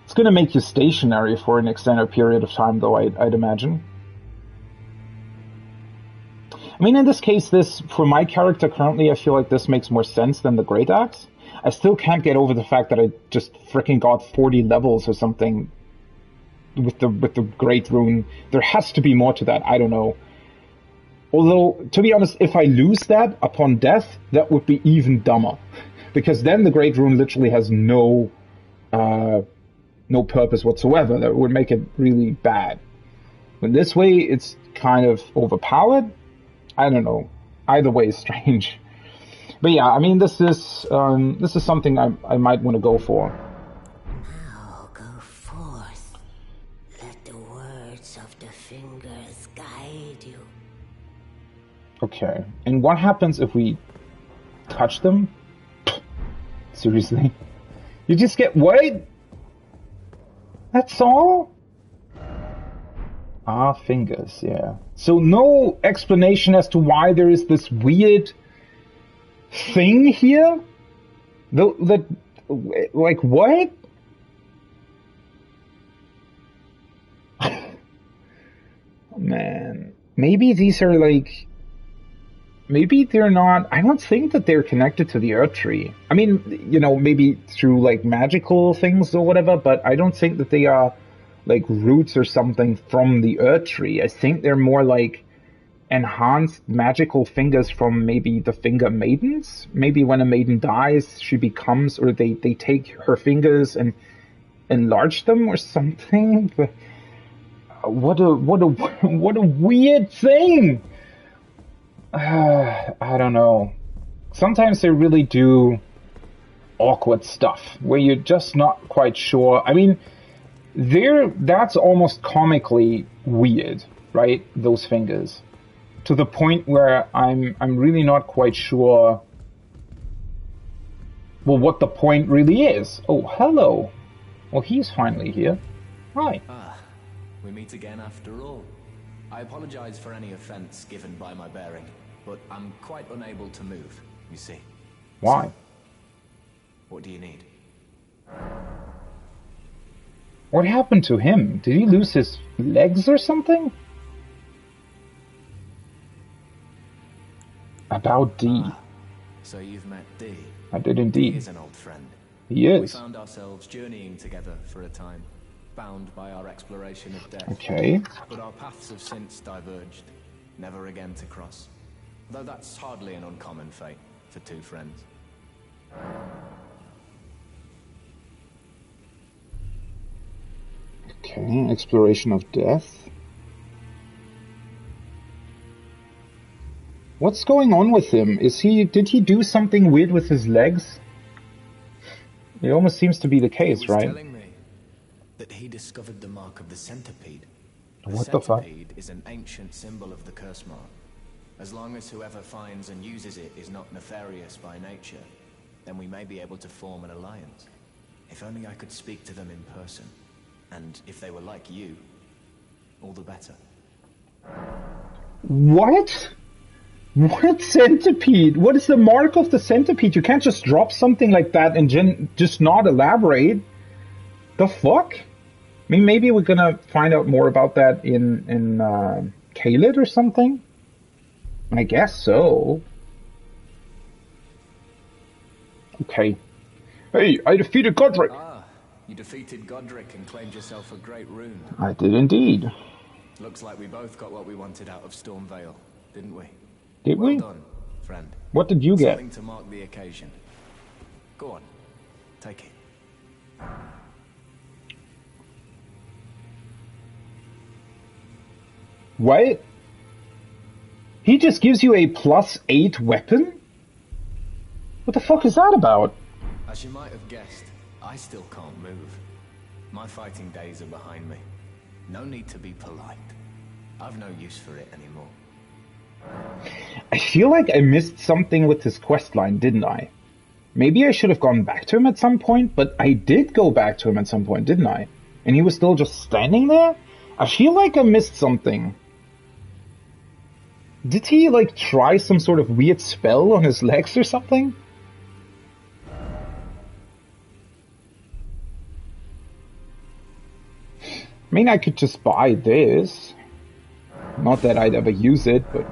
It's gonna make you stationary for an extended period of time, though, I'd imagine. I mean, in this case, for my character currently, I feel like this makes more sense than the Great Axe. I still can't get over the fact that I just freaking got 40 levels or something with the Great Rune. There has to be more to that, I don't know. Although, to be honest, if I lose that upon death, that would be even dumber. Because then the Great Rune literally has no purpose whatsoever. That would make it really bad. But this way, it's kind of overpowered. I don't know. Either way is strange. But yeah, I mean, this is something I might want to go for. Now go forth. Let the words of the fingers guide you. Okay. And what happens if we touch them? Seriously? You just get what? That's all? Ah, fingers, yeah. So no explanation as to why there is this weird thing here? That, like, what? Man, maybe these are like... Maybe they're not... I don't think that they're connected to the Earth Tree. I mean, you know, maybe through, like, magical things or whatever, but I don't think that they are, like, roots or something from the Earth Tree. I think they're more, like, enhanced magical fingers from maybe the Finger Maidens. Maybe when a maiden dies, she becomes... Or they take her fingers and enlarge them or something. But what a weird thing! I don't know. Sometimes they really do awkward stuff where you're just not quite sure. I mean, that's almost comically weird, right? Those fingers. To the point where I'm really not quite sure, well, what the point really is. Oh, hello. Well, he's finally here. Hi. We meet again after all. I apologize for any offense given by my bearing, but I'm quite unable to move, you see. Why? So, what do you need? What happened to him? Did he lose his legs or something? About D. So you've met D. I did indeed. He is an old friend. He is. We found ourselves journeying together for a time, bound by our exploration of death. Okay. But our paths have since diverged, never again to cross. Though that's hardly an uncommon fate for two friends. Okay, exploration of death. What's going on with him? Did he do something weird with his legs? It almost seems to be the case, He was right? telling me that he discovered the mark of the centipede. What the fuck? Centipede is an ancient symbol of the curse mark. As long as whoever finds and uses it is not nefarious by nature, then we may be able to form an alliance. If only I could speak to them in person. And if they were like you, all the better. What? What centipede? What is the mark of the centipede? You can't just drop something like that and just not elaborate. The fuck? I mean, maybe we're gonna find out more about that in Caelid or something? I guess so. Okay. Hey, I defeated Godric! Ah, you defeated Godric and claimed yourself a great rune. I did indeed. Looks like we both got what we wanted out of Stormvale, didn't we? Did Well we? done, friend. What did you get? Something to mark the occasion. Go on, take it. What? He just gives you a +8 weapon? What the fuck is that about? As you might have guessed, I still can't move. My fighting days are behind me. No need to be polite. I've no use for it anymore. I feel like I missed something with his questline, didn't I? Maybe I should have gone back to him at some point, but I did go back to him at some point, didn't I? And he was still just standing there? I feel like I missed something. Did he, like, try some sort of weird spell on his legs or something? I mean, I could just buy this. Not that I'd ever use it, but...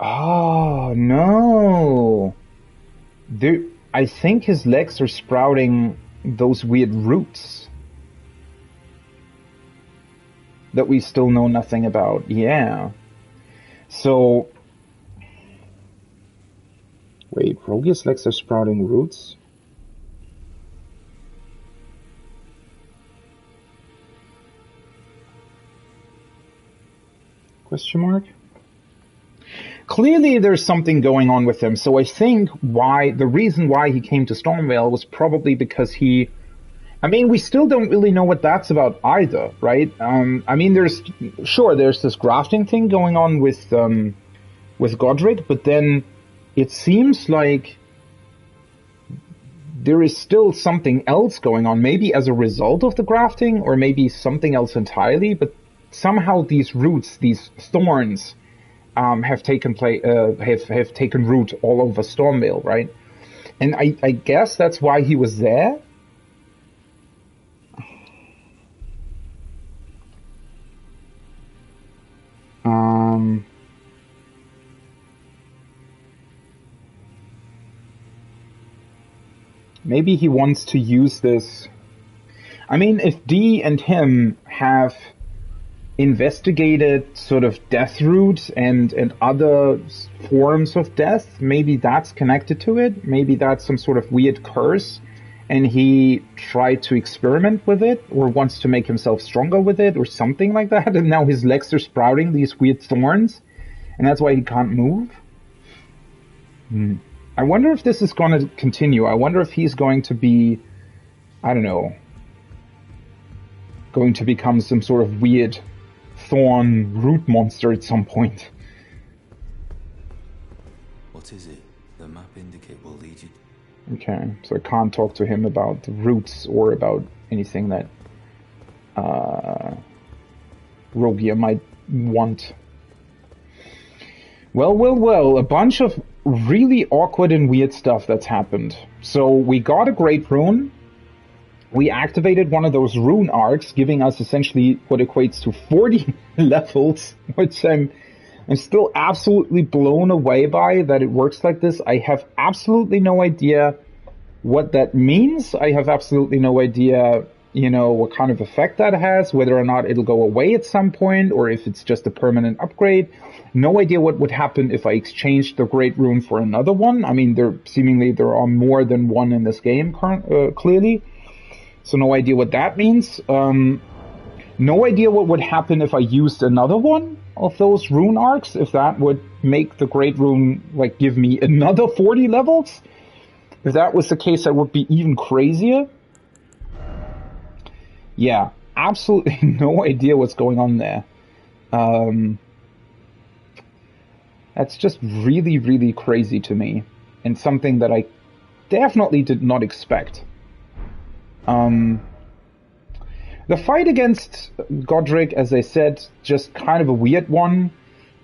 Oh, no! I think his legs are sprouting those weird roots that we still know nothing about. Yeah. So... Wait, Rogia's legs are sprouting roots? Question mark? Clearly there's something going on with him, so I think the reason why he came to Stormvale was probably because we still don't really know what that's about either, right? I mean, there's this grafting thing going on with Godric, but then it seems like there is still something else going on, maybe as a result of the grafting, or maybe something else entirely, but somehow these roots, these thorns, have taken have taken root all over Stormvale, right? And I guess that's why he was there. Maybe he wants to use this. I mean, if Dee and him have investigated sort of death roots and other forms of death, maybe that's connected to it. Maybe that's some sort of weird curse, and he tried to experiment with it, or wants to make himself stronger with it, or something like that, and now his legs are sprouting these weird thorns, and that's why he can't move. I wonder if this is going to continue. I wonder if he's going to be, I don't know, going to become some sort of weird thorn root monster at some point. What is it? The map indicate will lead you. Okay, so I can't talk to him about the roots or about anything that Rogia might want. Well, a bunch of really awkward and weird stuff that's happened. So we got a great rune. We activated one of those rune arcs, giving us essentially what equates to 40 levels, which I'm still absolutely blown away by that it works like this. I have absolutely no idea what that means. I have absolutely no idea, what kind of effect that has, whether or not it'll go away at some point, or if it's just a permanent upgrade. No idea what would happen if I exchanged the Great Rune for another one. I mean, there are more than one in this game, clearly. So no idea what that means. No idea what would happen if I used another one of those rune arcs, if that would make the Great Rune, give me another 40 levels. If that was the case, that would be even crazier. Yeah, absolutely no idea what's going on there. That's just really, really crazy to me, and something that I definitely did not expect. The fight against Godric, as I said, just kind of a weird one.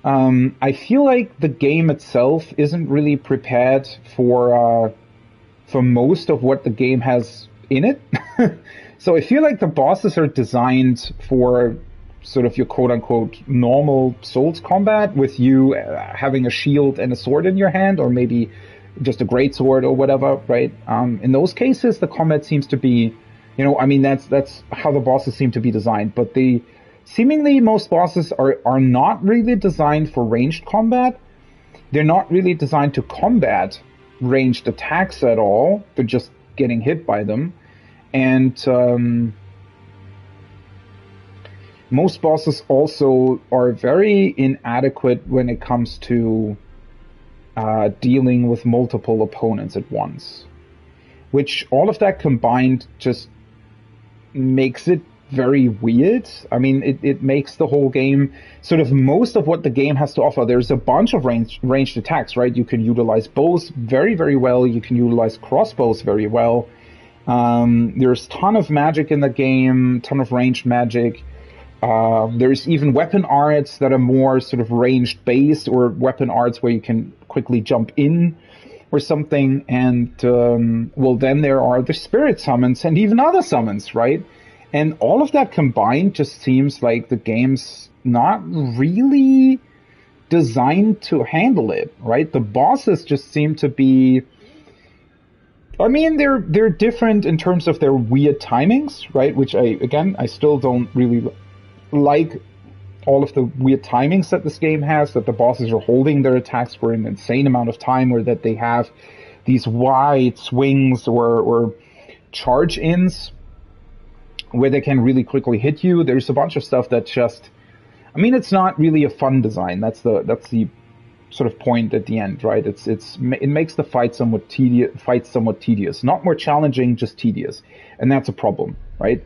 I feel like the game itself isn't really prepared for most of what the game has in it. So I feel like the bosses are designed for sort of your quote-unquote normal Souls combat, with you having a shield and a sword in your hand, or maybe just a greatsword or whatever, right? In those cases, the combat seems to be, that's how the bosses seem to be designed. But seemingly most bosses are not really designed for ranged combat. They're not really designed to combat ranged attacks at all. They're just getting hit by them. And most bosses also are very inadequate when it comes to dealing with multiple opponents at once. Which, all of that combined, just makes it very weird. I mean, it makes the whole game, sort of most of what the game has to offer. There's a bunch of ranged attacks, right? You can utilize bows very, very well. You can utilize crossbows very well. There's a ton of magic in the game, ton of ranged magic. There's even weapon arts that are more sort of ranged based, or weapon arts where you can quickly jump in or something. And, then there are the spirit summons and even other summons, right? And all of that combined just seems like the game's not really designed to handle it, right? The bosses just seem to be, I mean, they're different in terms of their weird timings, right? Which I still don't really like all of the weird timings that this game has, that the bosses are holding their attacks for an insane amount of time, or that they have these wide swings or charge-ins where they can really quickly hit you. There's a bunch of stuff that just, I mean, it's not really a fun design. That's the sort of point at the end, right? It makes the fight somewhat tedious. Not more challenging, just tedious. And that's a problem, right?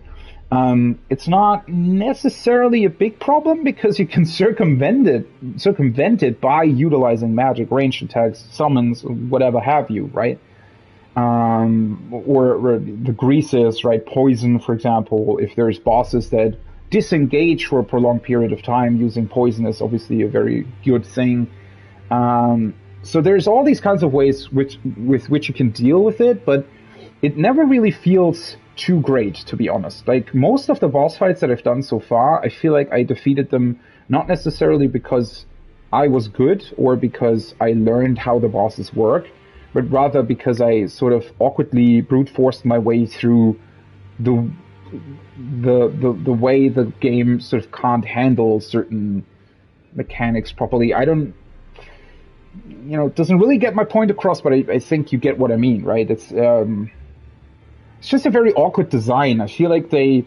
It's not necessarily a big problem, because you can circumvent it by utilizing magic, ranged attacks, summons, whatever have you, right? or the greases, right? Poison, for example. If there's bosses that disengage for a prolonged period of time, using poison is obviously a very good thing. So there's all these kinds of ways with which you can deal with it, but it never really feels too great, to be honest. Like, most of the boss fights that I've done so far, I feel like I defeated them not necessarily because I was good or because I learned how the bosses work, but rather because I sort of awkwardly brute forced my way through the way the game sort of can't handle certain mechanics properly. I don't, it doesn't really get my point across, but I think you get what I mean, right? It's just a very awkward design. I feel like they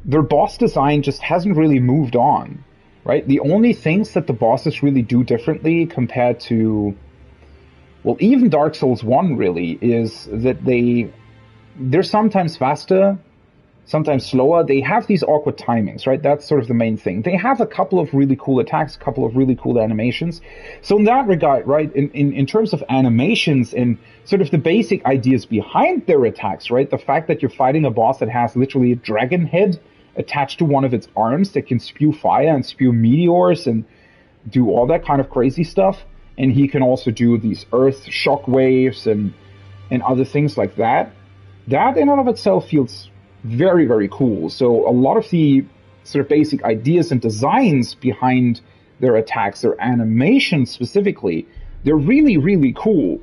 their boss design just hasn't really moved on, right? The only things that the bosses really do differently compared to, well, even Dark Souls 1 really, is that they're sometimes faster, sometimes slower. They have these awkward timings, right? That's sort of the main thing. They have a couple of really cool attacks, a couple of really cool animations. So in that regard, right, in terms of animations and sort of the basic ideas behind their attacks, right, the fact that you're fighting a boss that has literally a dragon head attached to one of its arms that can spew fire and spew meteors and do all that kind of crazy stuff. And he can also do these earth shock waves and other things like that. That in and of itself feels very, very cool. So a lot of the sort of basic ideas and designs behind their attacks, their animations specifically, they're really, really cool.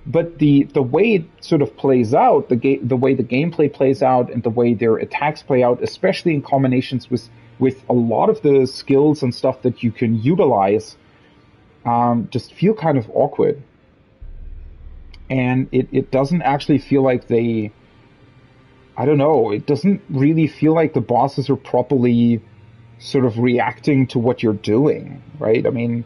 But the way it sort of plays out, the way the gameplay plays out, and the way their attacks play out, especially in combinations with a lot of the skills and stuff that you can utilize, just feel kind of awkward. And it doesn't actually feel like they, I don't know, it doesn't really feel like the bosses are properly sort of reacting to what you're doing, right? I mean,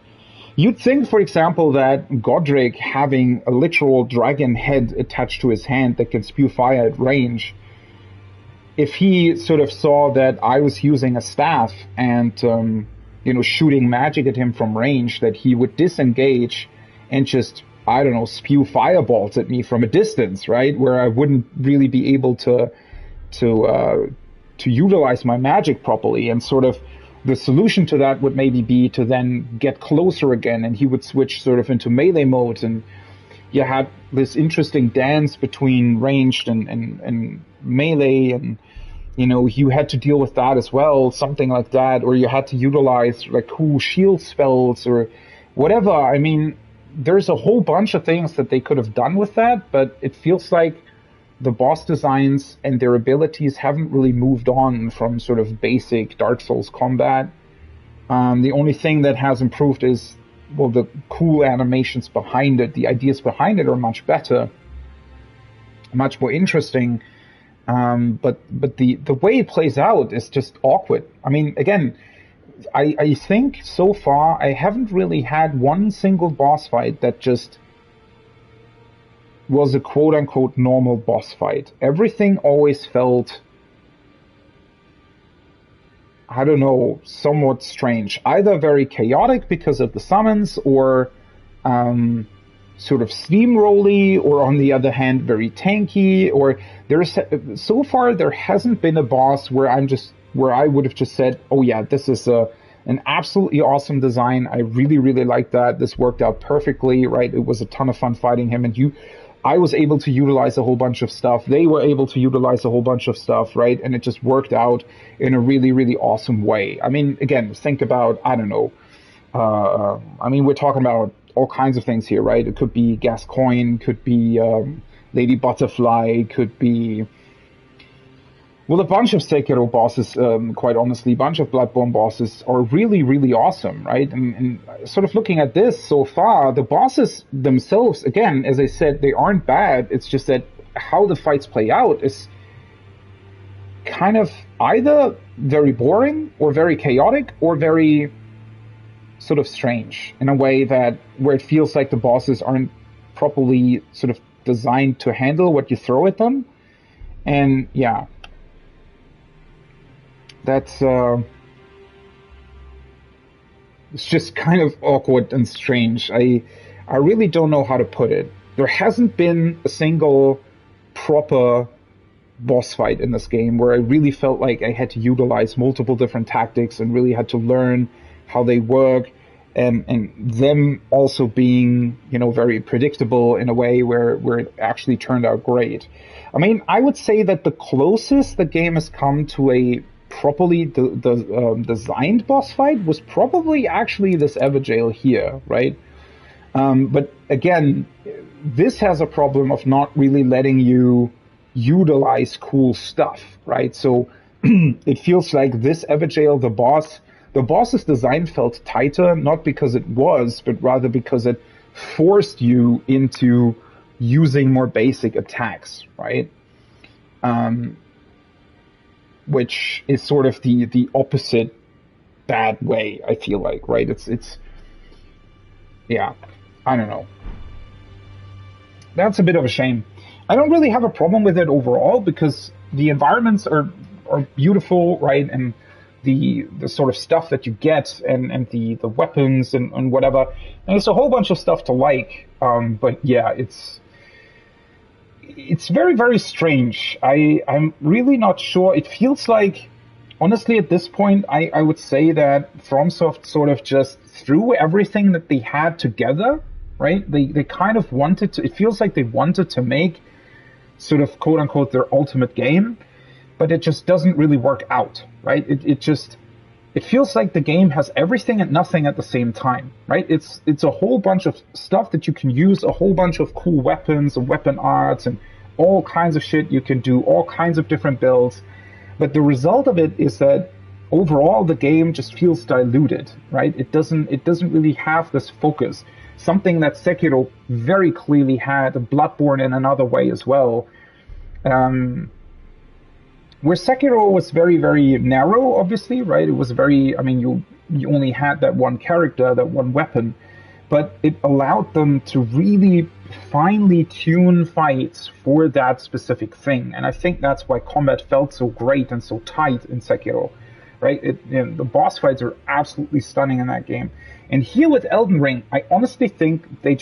you'd think, for example, that Godric having a literal dragon head attached to his hand that can spew fire at range, if he sort of saw that I was using a staff and, shooting magic at him from range, that he would disengage and just, I don't know, spew fireballs at me from a distance, right? Where I wouldn't really be able to utilize my magic properly. And sort of the solution to that would maybe be to then get closer again, and he would switch sort of into melee mode, and you had this interesting dance between ranged and melee, and you had to deal with that as well, something like that, or you had to utilize like cool shield spells or whatever. I mean, there's a whole bunch of things that they could have done with that, but it feels like the boss designs and their abilities haven't really moved on from sort of basic Dark Souls combat. The only thing that has improved is, well, the cool animations behind it, the ideas behind it are much better, much more interesting. But the way it plays out is just awkward. I mean, again, I think so far I haven't really had one single boss fight that just was a quote-unquote normal boss fight. Everything always felt, I don't know, somewhat strange. Either very chaotic because of the summons, or sort of steamrolly, or on the other hand, very tanky, or so far there hasn't been a boss where I would have just said, oh yeah, this is an absolutely awesome design. I really, really like that. This worked out perfectly, right? It was a ton of fun fighting him, and I was able to utilize a whole bunch of stuff. They were able to utilize a whole bunch of stuff, right? And it just worked out in a really, really awesome way. I mean, again, think about, I don't know, we're talking about all kinds of things here, right? It could be Gascoigne, could be Lady Butterfly, could be, well, a bunch of Sekiro bosses, quite honestly, a bunch of Bloodborne bosses are really, really awesome, right? And sort of looking at this so far, the bosses themselves, again, as I said, they aren't bad. It's just that how the fights play out is kind of either very boring or very chaotic or very sort of strange in a way where it feels like the bosses aren't properly sort of designed to handle what you throw at them. And yeah, that's It's just kind of awkward and strange. I really don't know how to put it. There hasn't been a single proper boss fight in this game where I really felt like I had to utilize multiple different tactics and really had to learn how they work, and them also being, you know, very predictable in a way where it actually turned out great. I mean, I would say that the closest the game has come to a properly designed boss fight was probably actually this Evergaol here, right? But again, this has a problem of not really letting you utilize cool stuff, right? So it feels like this Evergaol, the boss's design felt tighter, not because it was, but rather because it forced you into using more basic attacks, right? Which is sort of the opposite bad way, I feel like, right? It's yeah, I don't know. That's a bit of a shame. I don't really have a problem with it overall because the environments are beautiful, right? And the sort of stuff that you get and the weapons and whatever. And it's a whole bunch of stuff to like. But yeah, it's very, very strange. I'm really not sure. It feels like, honestly, at this point, I would say that FromSoft sort of just threw everything that they had together, right? They kind of wanted to, it feels like they wanted to make sort of quote unquote their ultimate game, but it just doesn't really work out, right? It feels like the game has everything and nothing at the same time, right? It's a whole bunch of stuff that you can use, a whole bunch of cool weapons and weapon arts and all kinds of shit. You can do all kinds of different builds, but the result of it is that overall the game just feels diluted, right? It doesn't really have this focus. Something that Sekiro very clearly had, Bloodborne in another way as well. Where Sekiro was very, very narrow, obviously, right? It was very, I mean, you only had that one character, that one weapon, but it allowed them to really finely tune fights for that specific thing. And I think that's why combat felt so great and so tight in Sekiro, right? The boss fights are absolutely stunning in that game. And here with Elden Ring, I honestly think they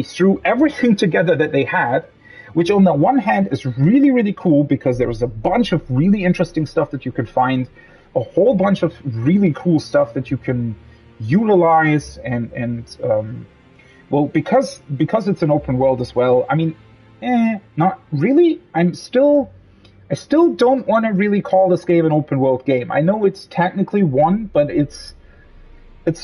threw everything together that they had, which on the one hand is really, really cool because there's a bunch of really interesting stuff that you can find, a whole bunch of really cool stuff that you can utilize and well, because it's an open world as well, I mean, not really. I still don't want to really call this game an open world game. I know it's technically one, but it's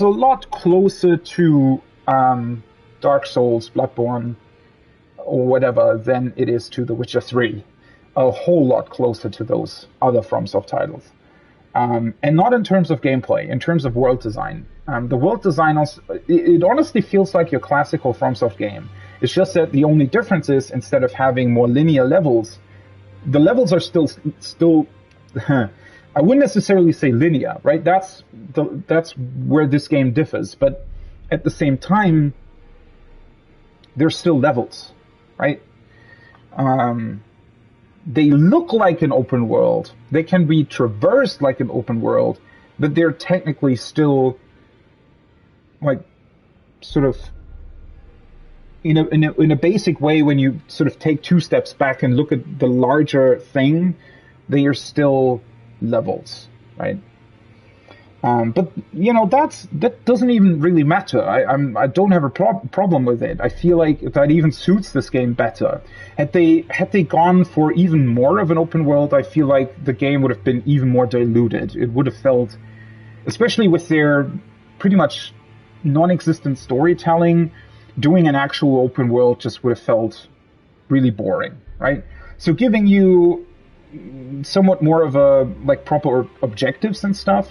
a lot closer to Dark Souls, Bloodborne, or whatever than it is to The Witcher 3. A whole lot closer to those other FromSoft titles. And not in terms of gameplay, in terms of world design. The world design, it honestly feels like your classical FromSoft game. It's just that the only difference is instead of having more linear levels, the levels are still I wouldn't necessarily say linear, right? That's where this game differs. But at the same time, there's still levels, right? They look like an open world. They can be traversed like an open world, but they're technically still like sort of in a basic way. When you sort of take two steps back and look at the larger thing, they are still levels, right? But you know that doesn't even really matter. I don't have a problem with it. I feel like that even suits this game better. Had they gone for even more of an open world, I feel like the game would have been even more diluted. It would have felt, especially with their pretty much non-existent storytelling, doing an actual open world just would have felt really boring, right? So giving you somewhat more of a like proper objectives and stuff,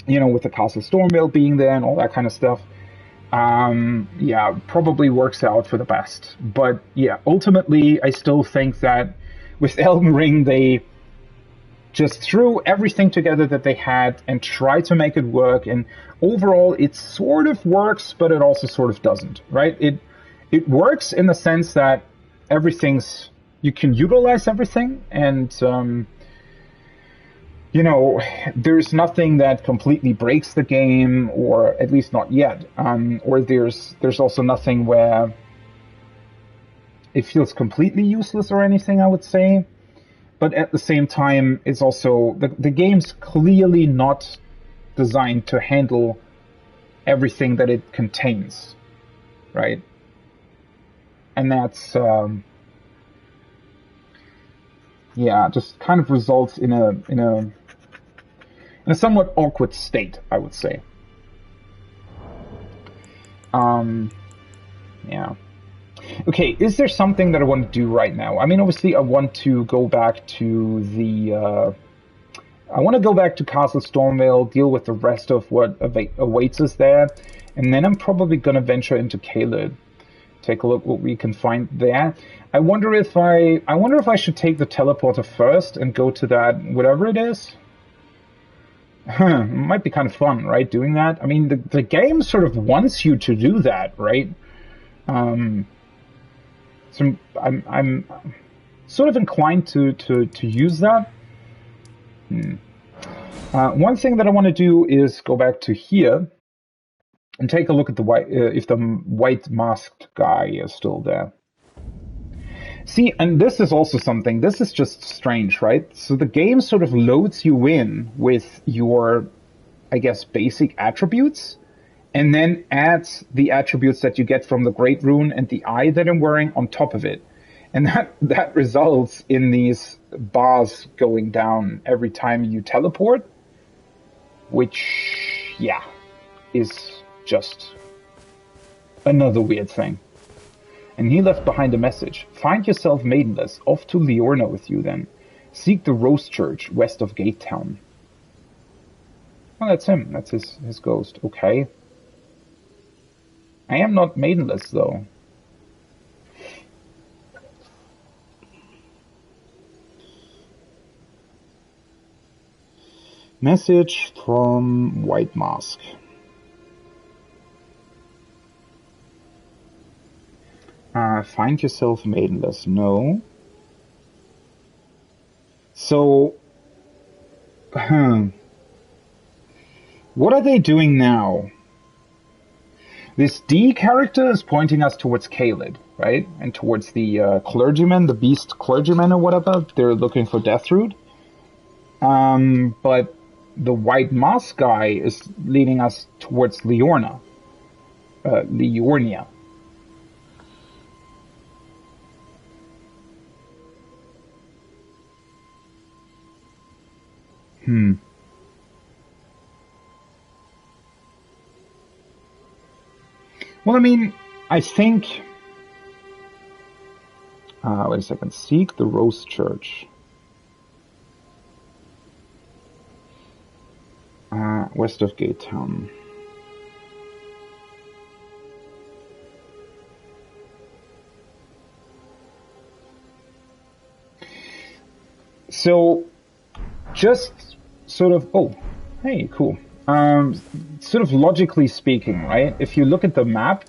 you know, with the Castle Stormvale being there and all that kind of stuff, yeah, probably works out for the best. But yeah, ultimately, I still think that with Elden Ring, they just threw everything together that they had and tried to make it work. And overall, it sort of works, but it also sort of doesn't, right? It works in the sense that you can utilize everything, and you know, there's nothing that completely breaks the game, or at least not yet. Or there's also nothing where it feels completely useless or anything, I would say. But at the same time, it's also the game's clearly not designed to handle everything that it contains, right? And that's just kind of results in a somewhat awkward state, I would say. Yeah. Okay, is there something that I want to do right now? I mean, obviously, I want to go back to I want to go back to Castle Stormvale, deal with the rest of what awaits us there, and then I'm probably going to venture into Caelid. Take a look what we can find there. I wonder if I should take the teleporter first and go to that whatever it is. It might be kind of fun, right? Doing that. I mean, the game sort of wants you to do that, right? So I'm sort of inclined to use that. One thing that I want to do is go back to here and take a look at the if the white masked guy is still there. See, and this is also something. This is just strange, right? So the game sort of loads you in with your, I guess, basic attributes, and then adds the attributes that you get from the Great Rune and the eye that I'm wearing on top of it. And that results in these bars going down every time you teleport, which, yeah, is just another weird thing. And he left behind a message. Find yourself maidenless. Off to Liorna with you then. Seek the Rose Church west of Gate Town. Well, that's him. That's his ghost. Okay. I am not maidenless, though. Message from White Mask. Find yourself maidenless. No. So, what are they doing now? This D character is pointing us towards Caelid, right? And towards the clergyman, the beast clergyman or whatever. They're looking for Deathroot. But the white mask guy is leading us towards Liorna. Liornia. Well, I mean, I think... wait a second. Seek the Rose Church. West of Gate Town. So, just sort of... Oh, hey, cool. Sort of logically speaking, right? If you look at the map,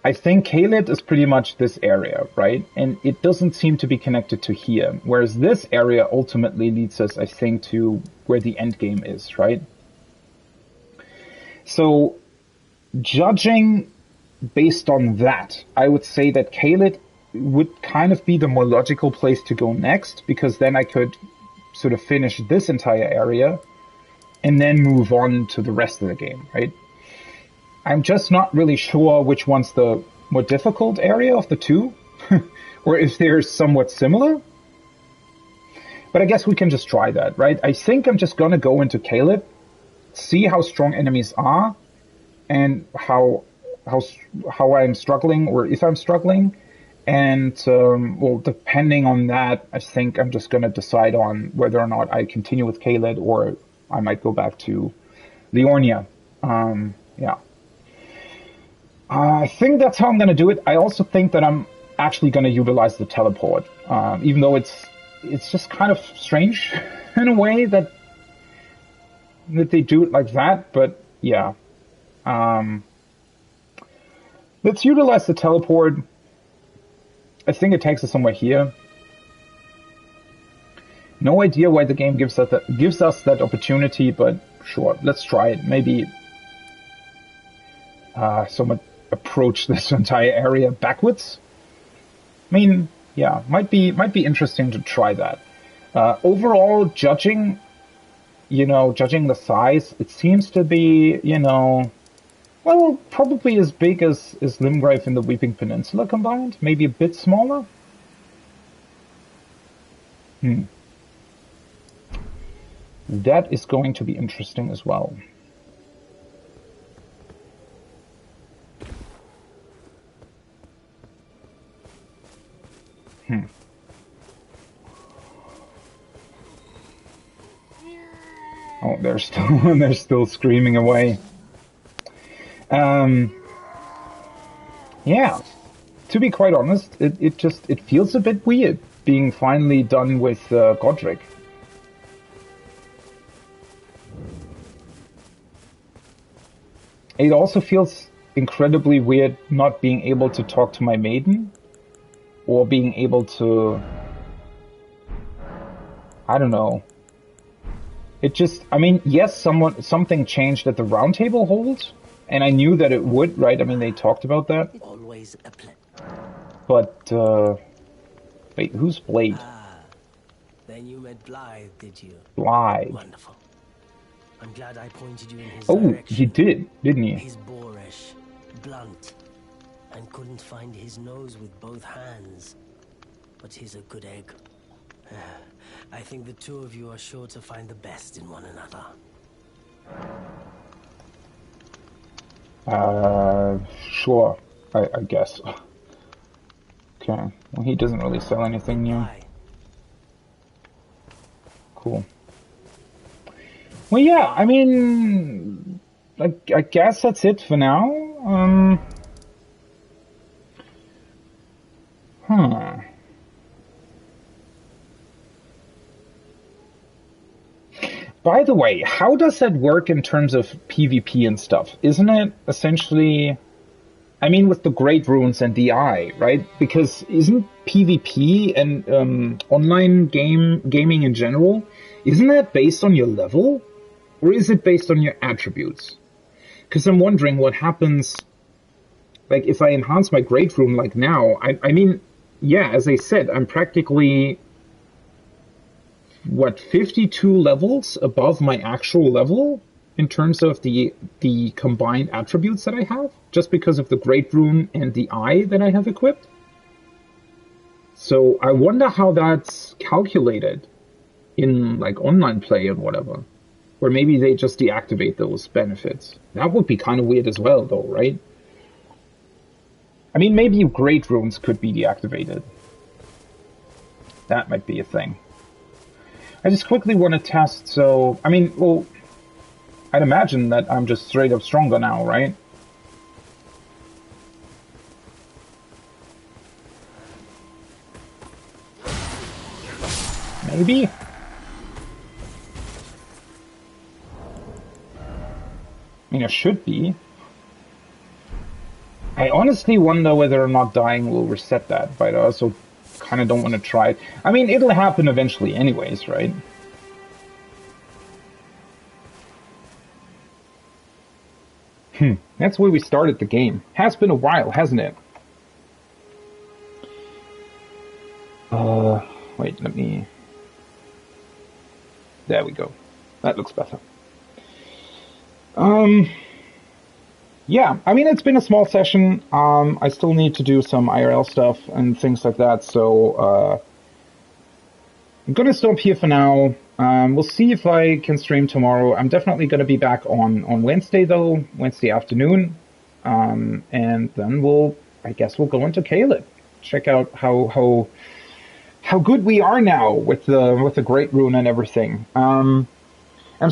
I think Caelid is pretty much this area, right? And it doesn't seem to be connected to here. Whereas this area ultimately leads us, I think, to where the end game is, right? So, judging based on that, I would say that Caelid would kind of be the more logical place to go next, because then I could sort of finish this entire area and then move on to the rest of the game, right? I'm just not really sure which one's the more difficult area of the two, or if they're somewhat similar. But I guess we can just try that, right? I think I'm just gonna go into Caelid, see how strong enemies are, and how I'm struggling, or if I'm struggling. And, well, depending on that, I think I'm just gonna decide on whether or not I continue with Caelid, or I might go back to Liornia. Yeah. I think that's how I'm going to do it. I also think that I'm actually going to utilize the teleport, even though it's just kind of strange in a way that they do it like that. But yeah, let's utilize the teleport. I think it takes us somewhere here. No idea why the game gives us that opportunity, but sure, let's try it. Maybe someone approach this entire area backwards. I mean, yeah, might be interesting to try that. Overall, judging the size, it seems to be, well, probably as big as Limgrave and the Weeping Peninsula combined. Maybe a bit smaller. That is going to be interesting as well. Oh, they're still screaming away. Yeah. To be quite honest, it feels a bit weird being finally done with Godric. It also feels incredibly weird not being able to talk to my maiden, or being able to, I don't know. It just, I mean, yes, something changed at the round table hold, and I knew that it would, right? I mean, they talked about that. Always a But, wait, who's Blade? Then you met Blythe, did you? Blythe. Wonderful. I'm glad I pointed you in his Oh, direction. he did, didn't he? He's boorish, blunt, and couldn't find his nose with both hands. But he's a good egg. I think the two of you are sure to find the best in one another. Sure, I guess. Okay, well, he doesn't really sell anything new. Cool. Well, yeah, I mean, I guess that's it for now. By the way, how does that work in terms of PvP and stuff? Isn't it essentially, I mean, with the Great Runes and DI, right? Because isn't PvP and online gaming in general, isn't that based on your level? Or is it based on your attributes? Because I'm wondering what happens, like, if I enhance my Great Rune like now. I mean, yeah, as I said, I'm practically, 52 levels above my actual level in terms of the combined attributes that I have, just because of the Great Rune and the Eye that I have equipped. So I wonder how that's calculated in, like, online play and whatever. Or maybe they just deactivate those benefits. That would be kind of weird as well, though, right? I mean, maybe Great Runes could be deactivated. That might be a thing. I just quickly want to test, so, I mean, well, I'd imagine that I'm just straight up stronger now, right? Maybe? I mean, I should be. I honestly wonder whether or not dying will reset that, but I also kind of don't want to try it. I mean, it'll happen eventually anyways, right? That's where we started the game. Has been a while, hasn't it? Wait, let me... There we go. That looks better. Yeah, I mean, it's been a small session. I still need to do some IRL stuff and things like that, so I'm gonna stop here for now. We'll see if I can stream tomorrow. I'm definitely gonna be back on Wednesday, though, Wednesday afternoon. And then I guess we'll go into Caelid. Check out how good we are now with the Great Rune and everything. I'm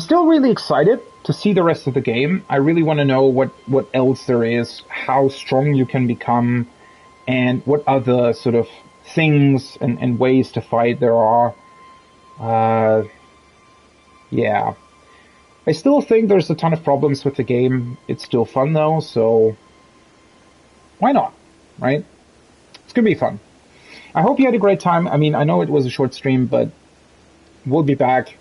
still really excited to see the rest of the game. I really want to know what else there is, how strong you can become, and what other sort of things and ways to fight there are. Yeah. I still think there's a ton of problems with the game. It's still fun though, so why not, right? It's gonna be fun. I hope you had a great time. I mean, I know it was a short stream, but we'll be back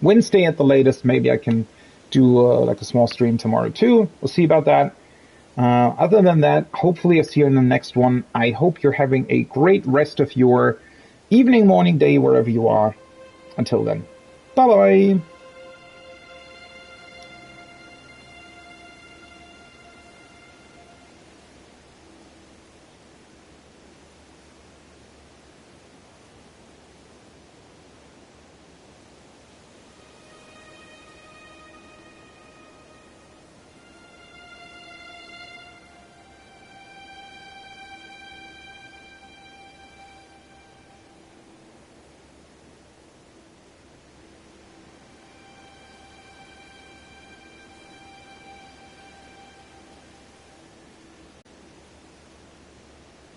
Wednesday at the latest. Maybe I can do like a small stream tomorrow too. We'll see about that. Other than that, hopefully I'll see you in the next one. I hope you're having a great rest of your evening, morning, day, wherever you are. Until then, bye-bye.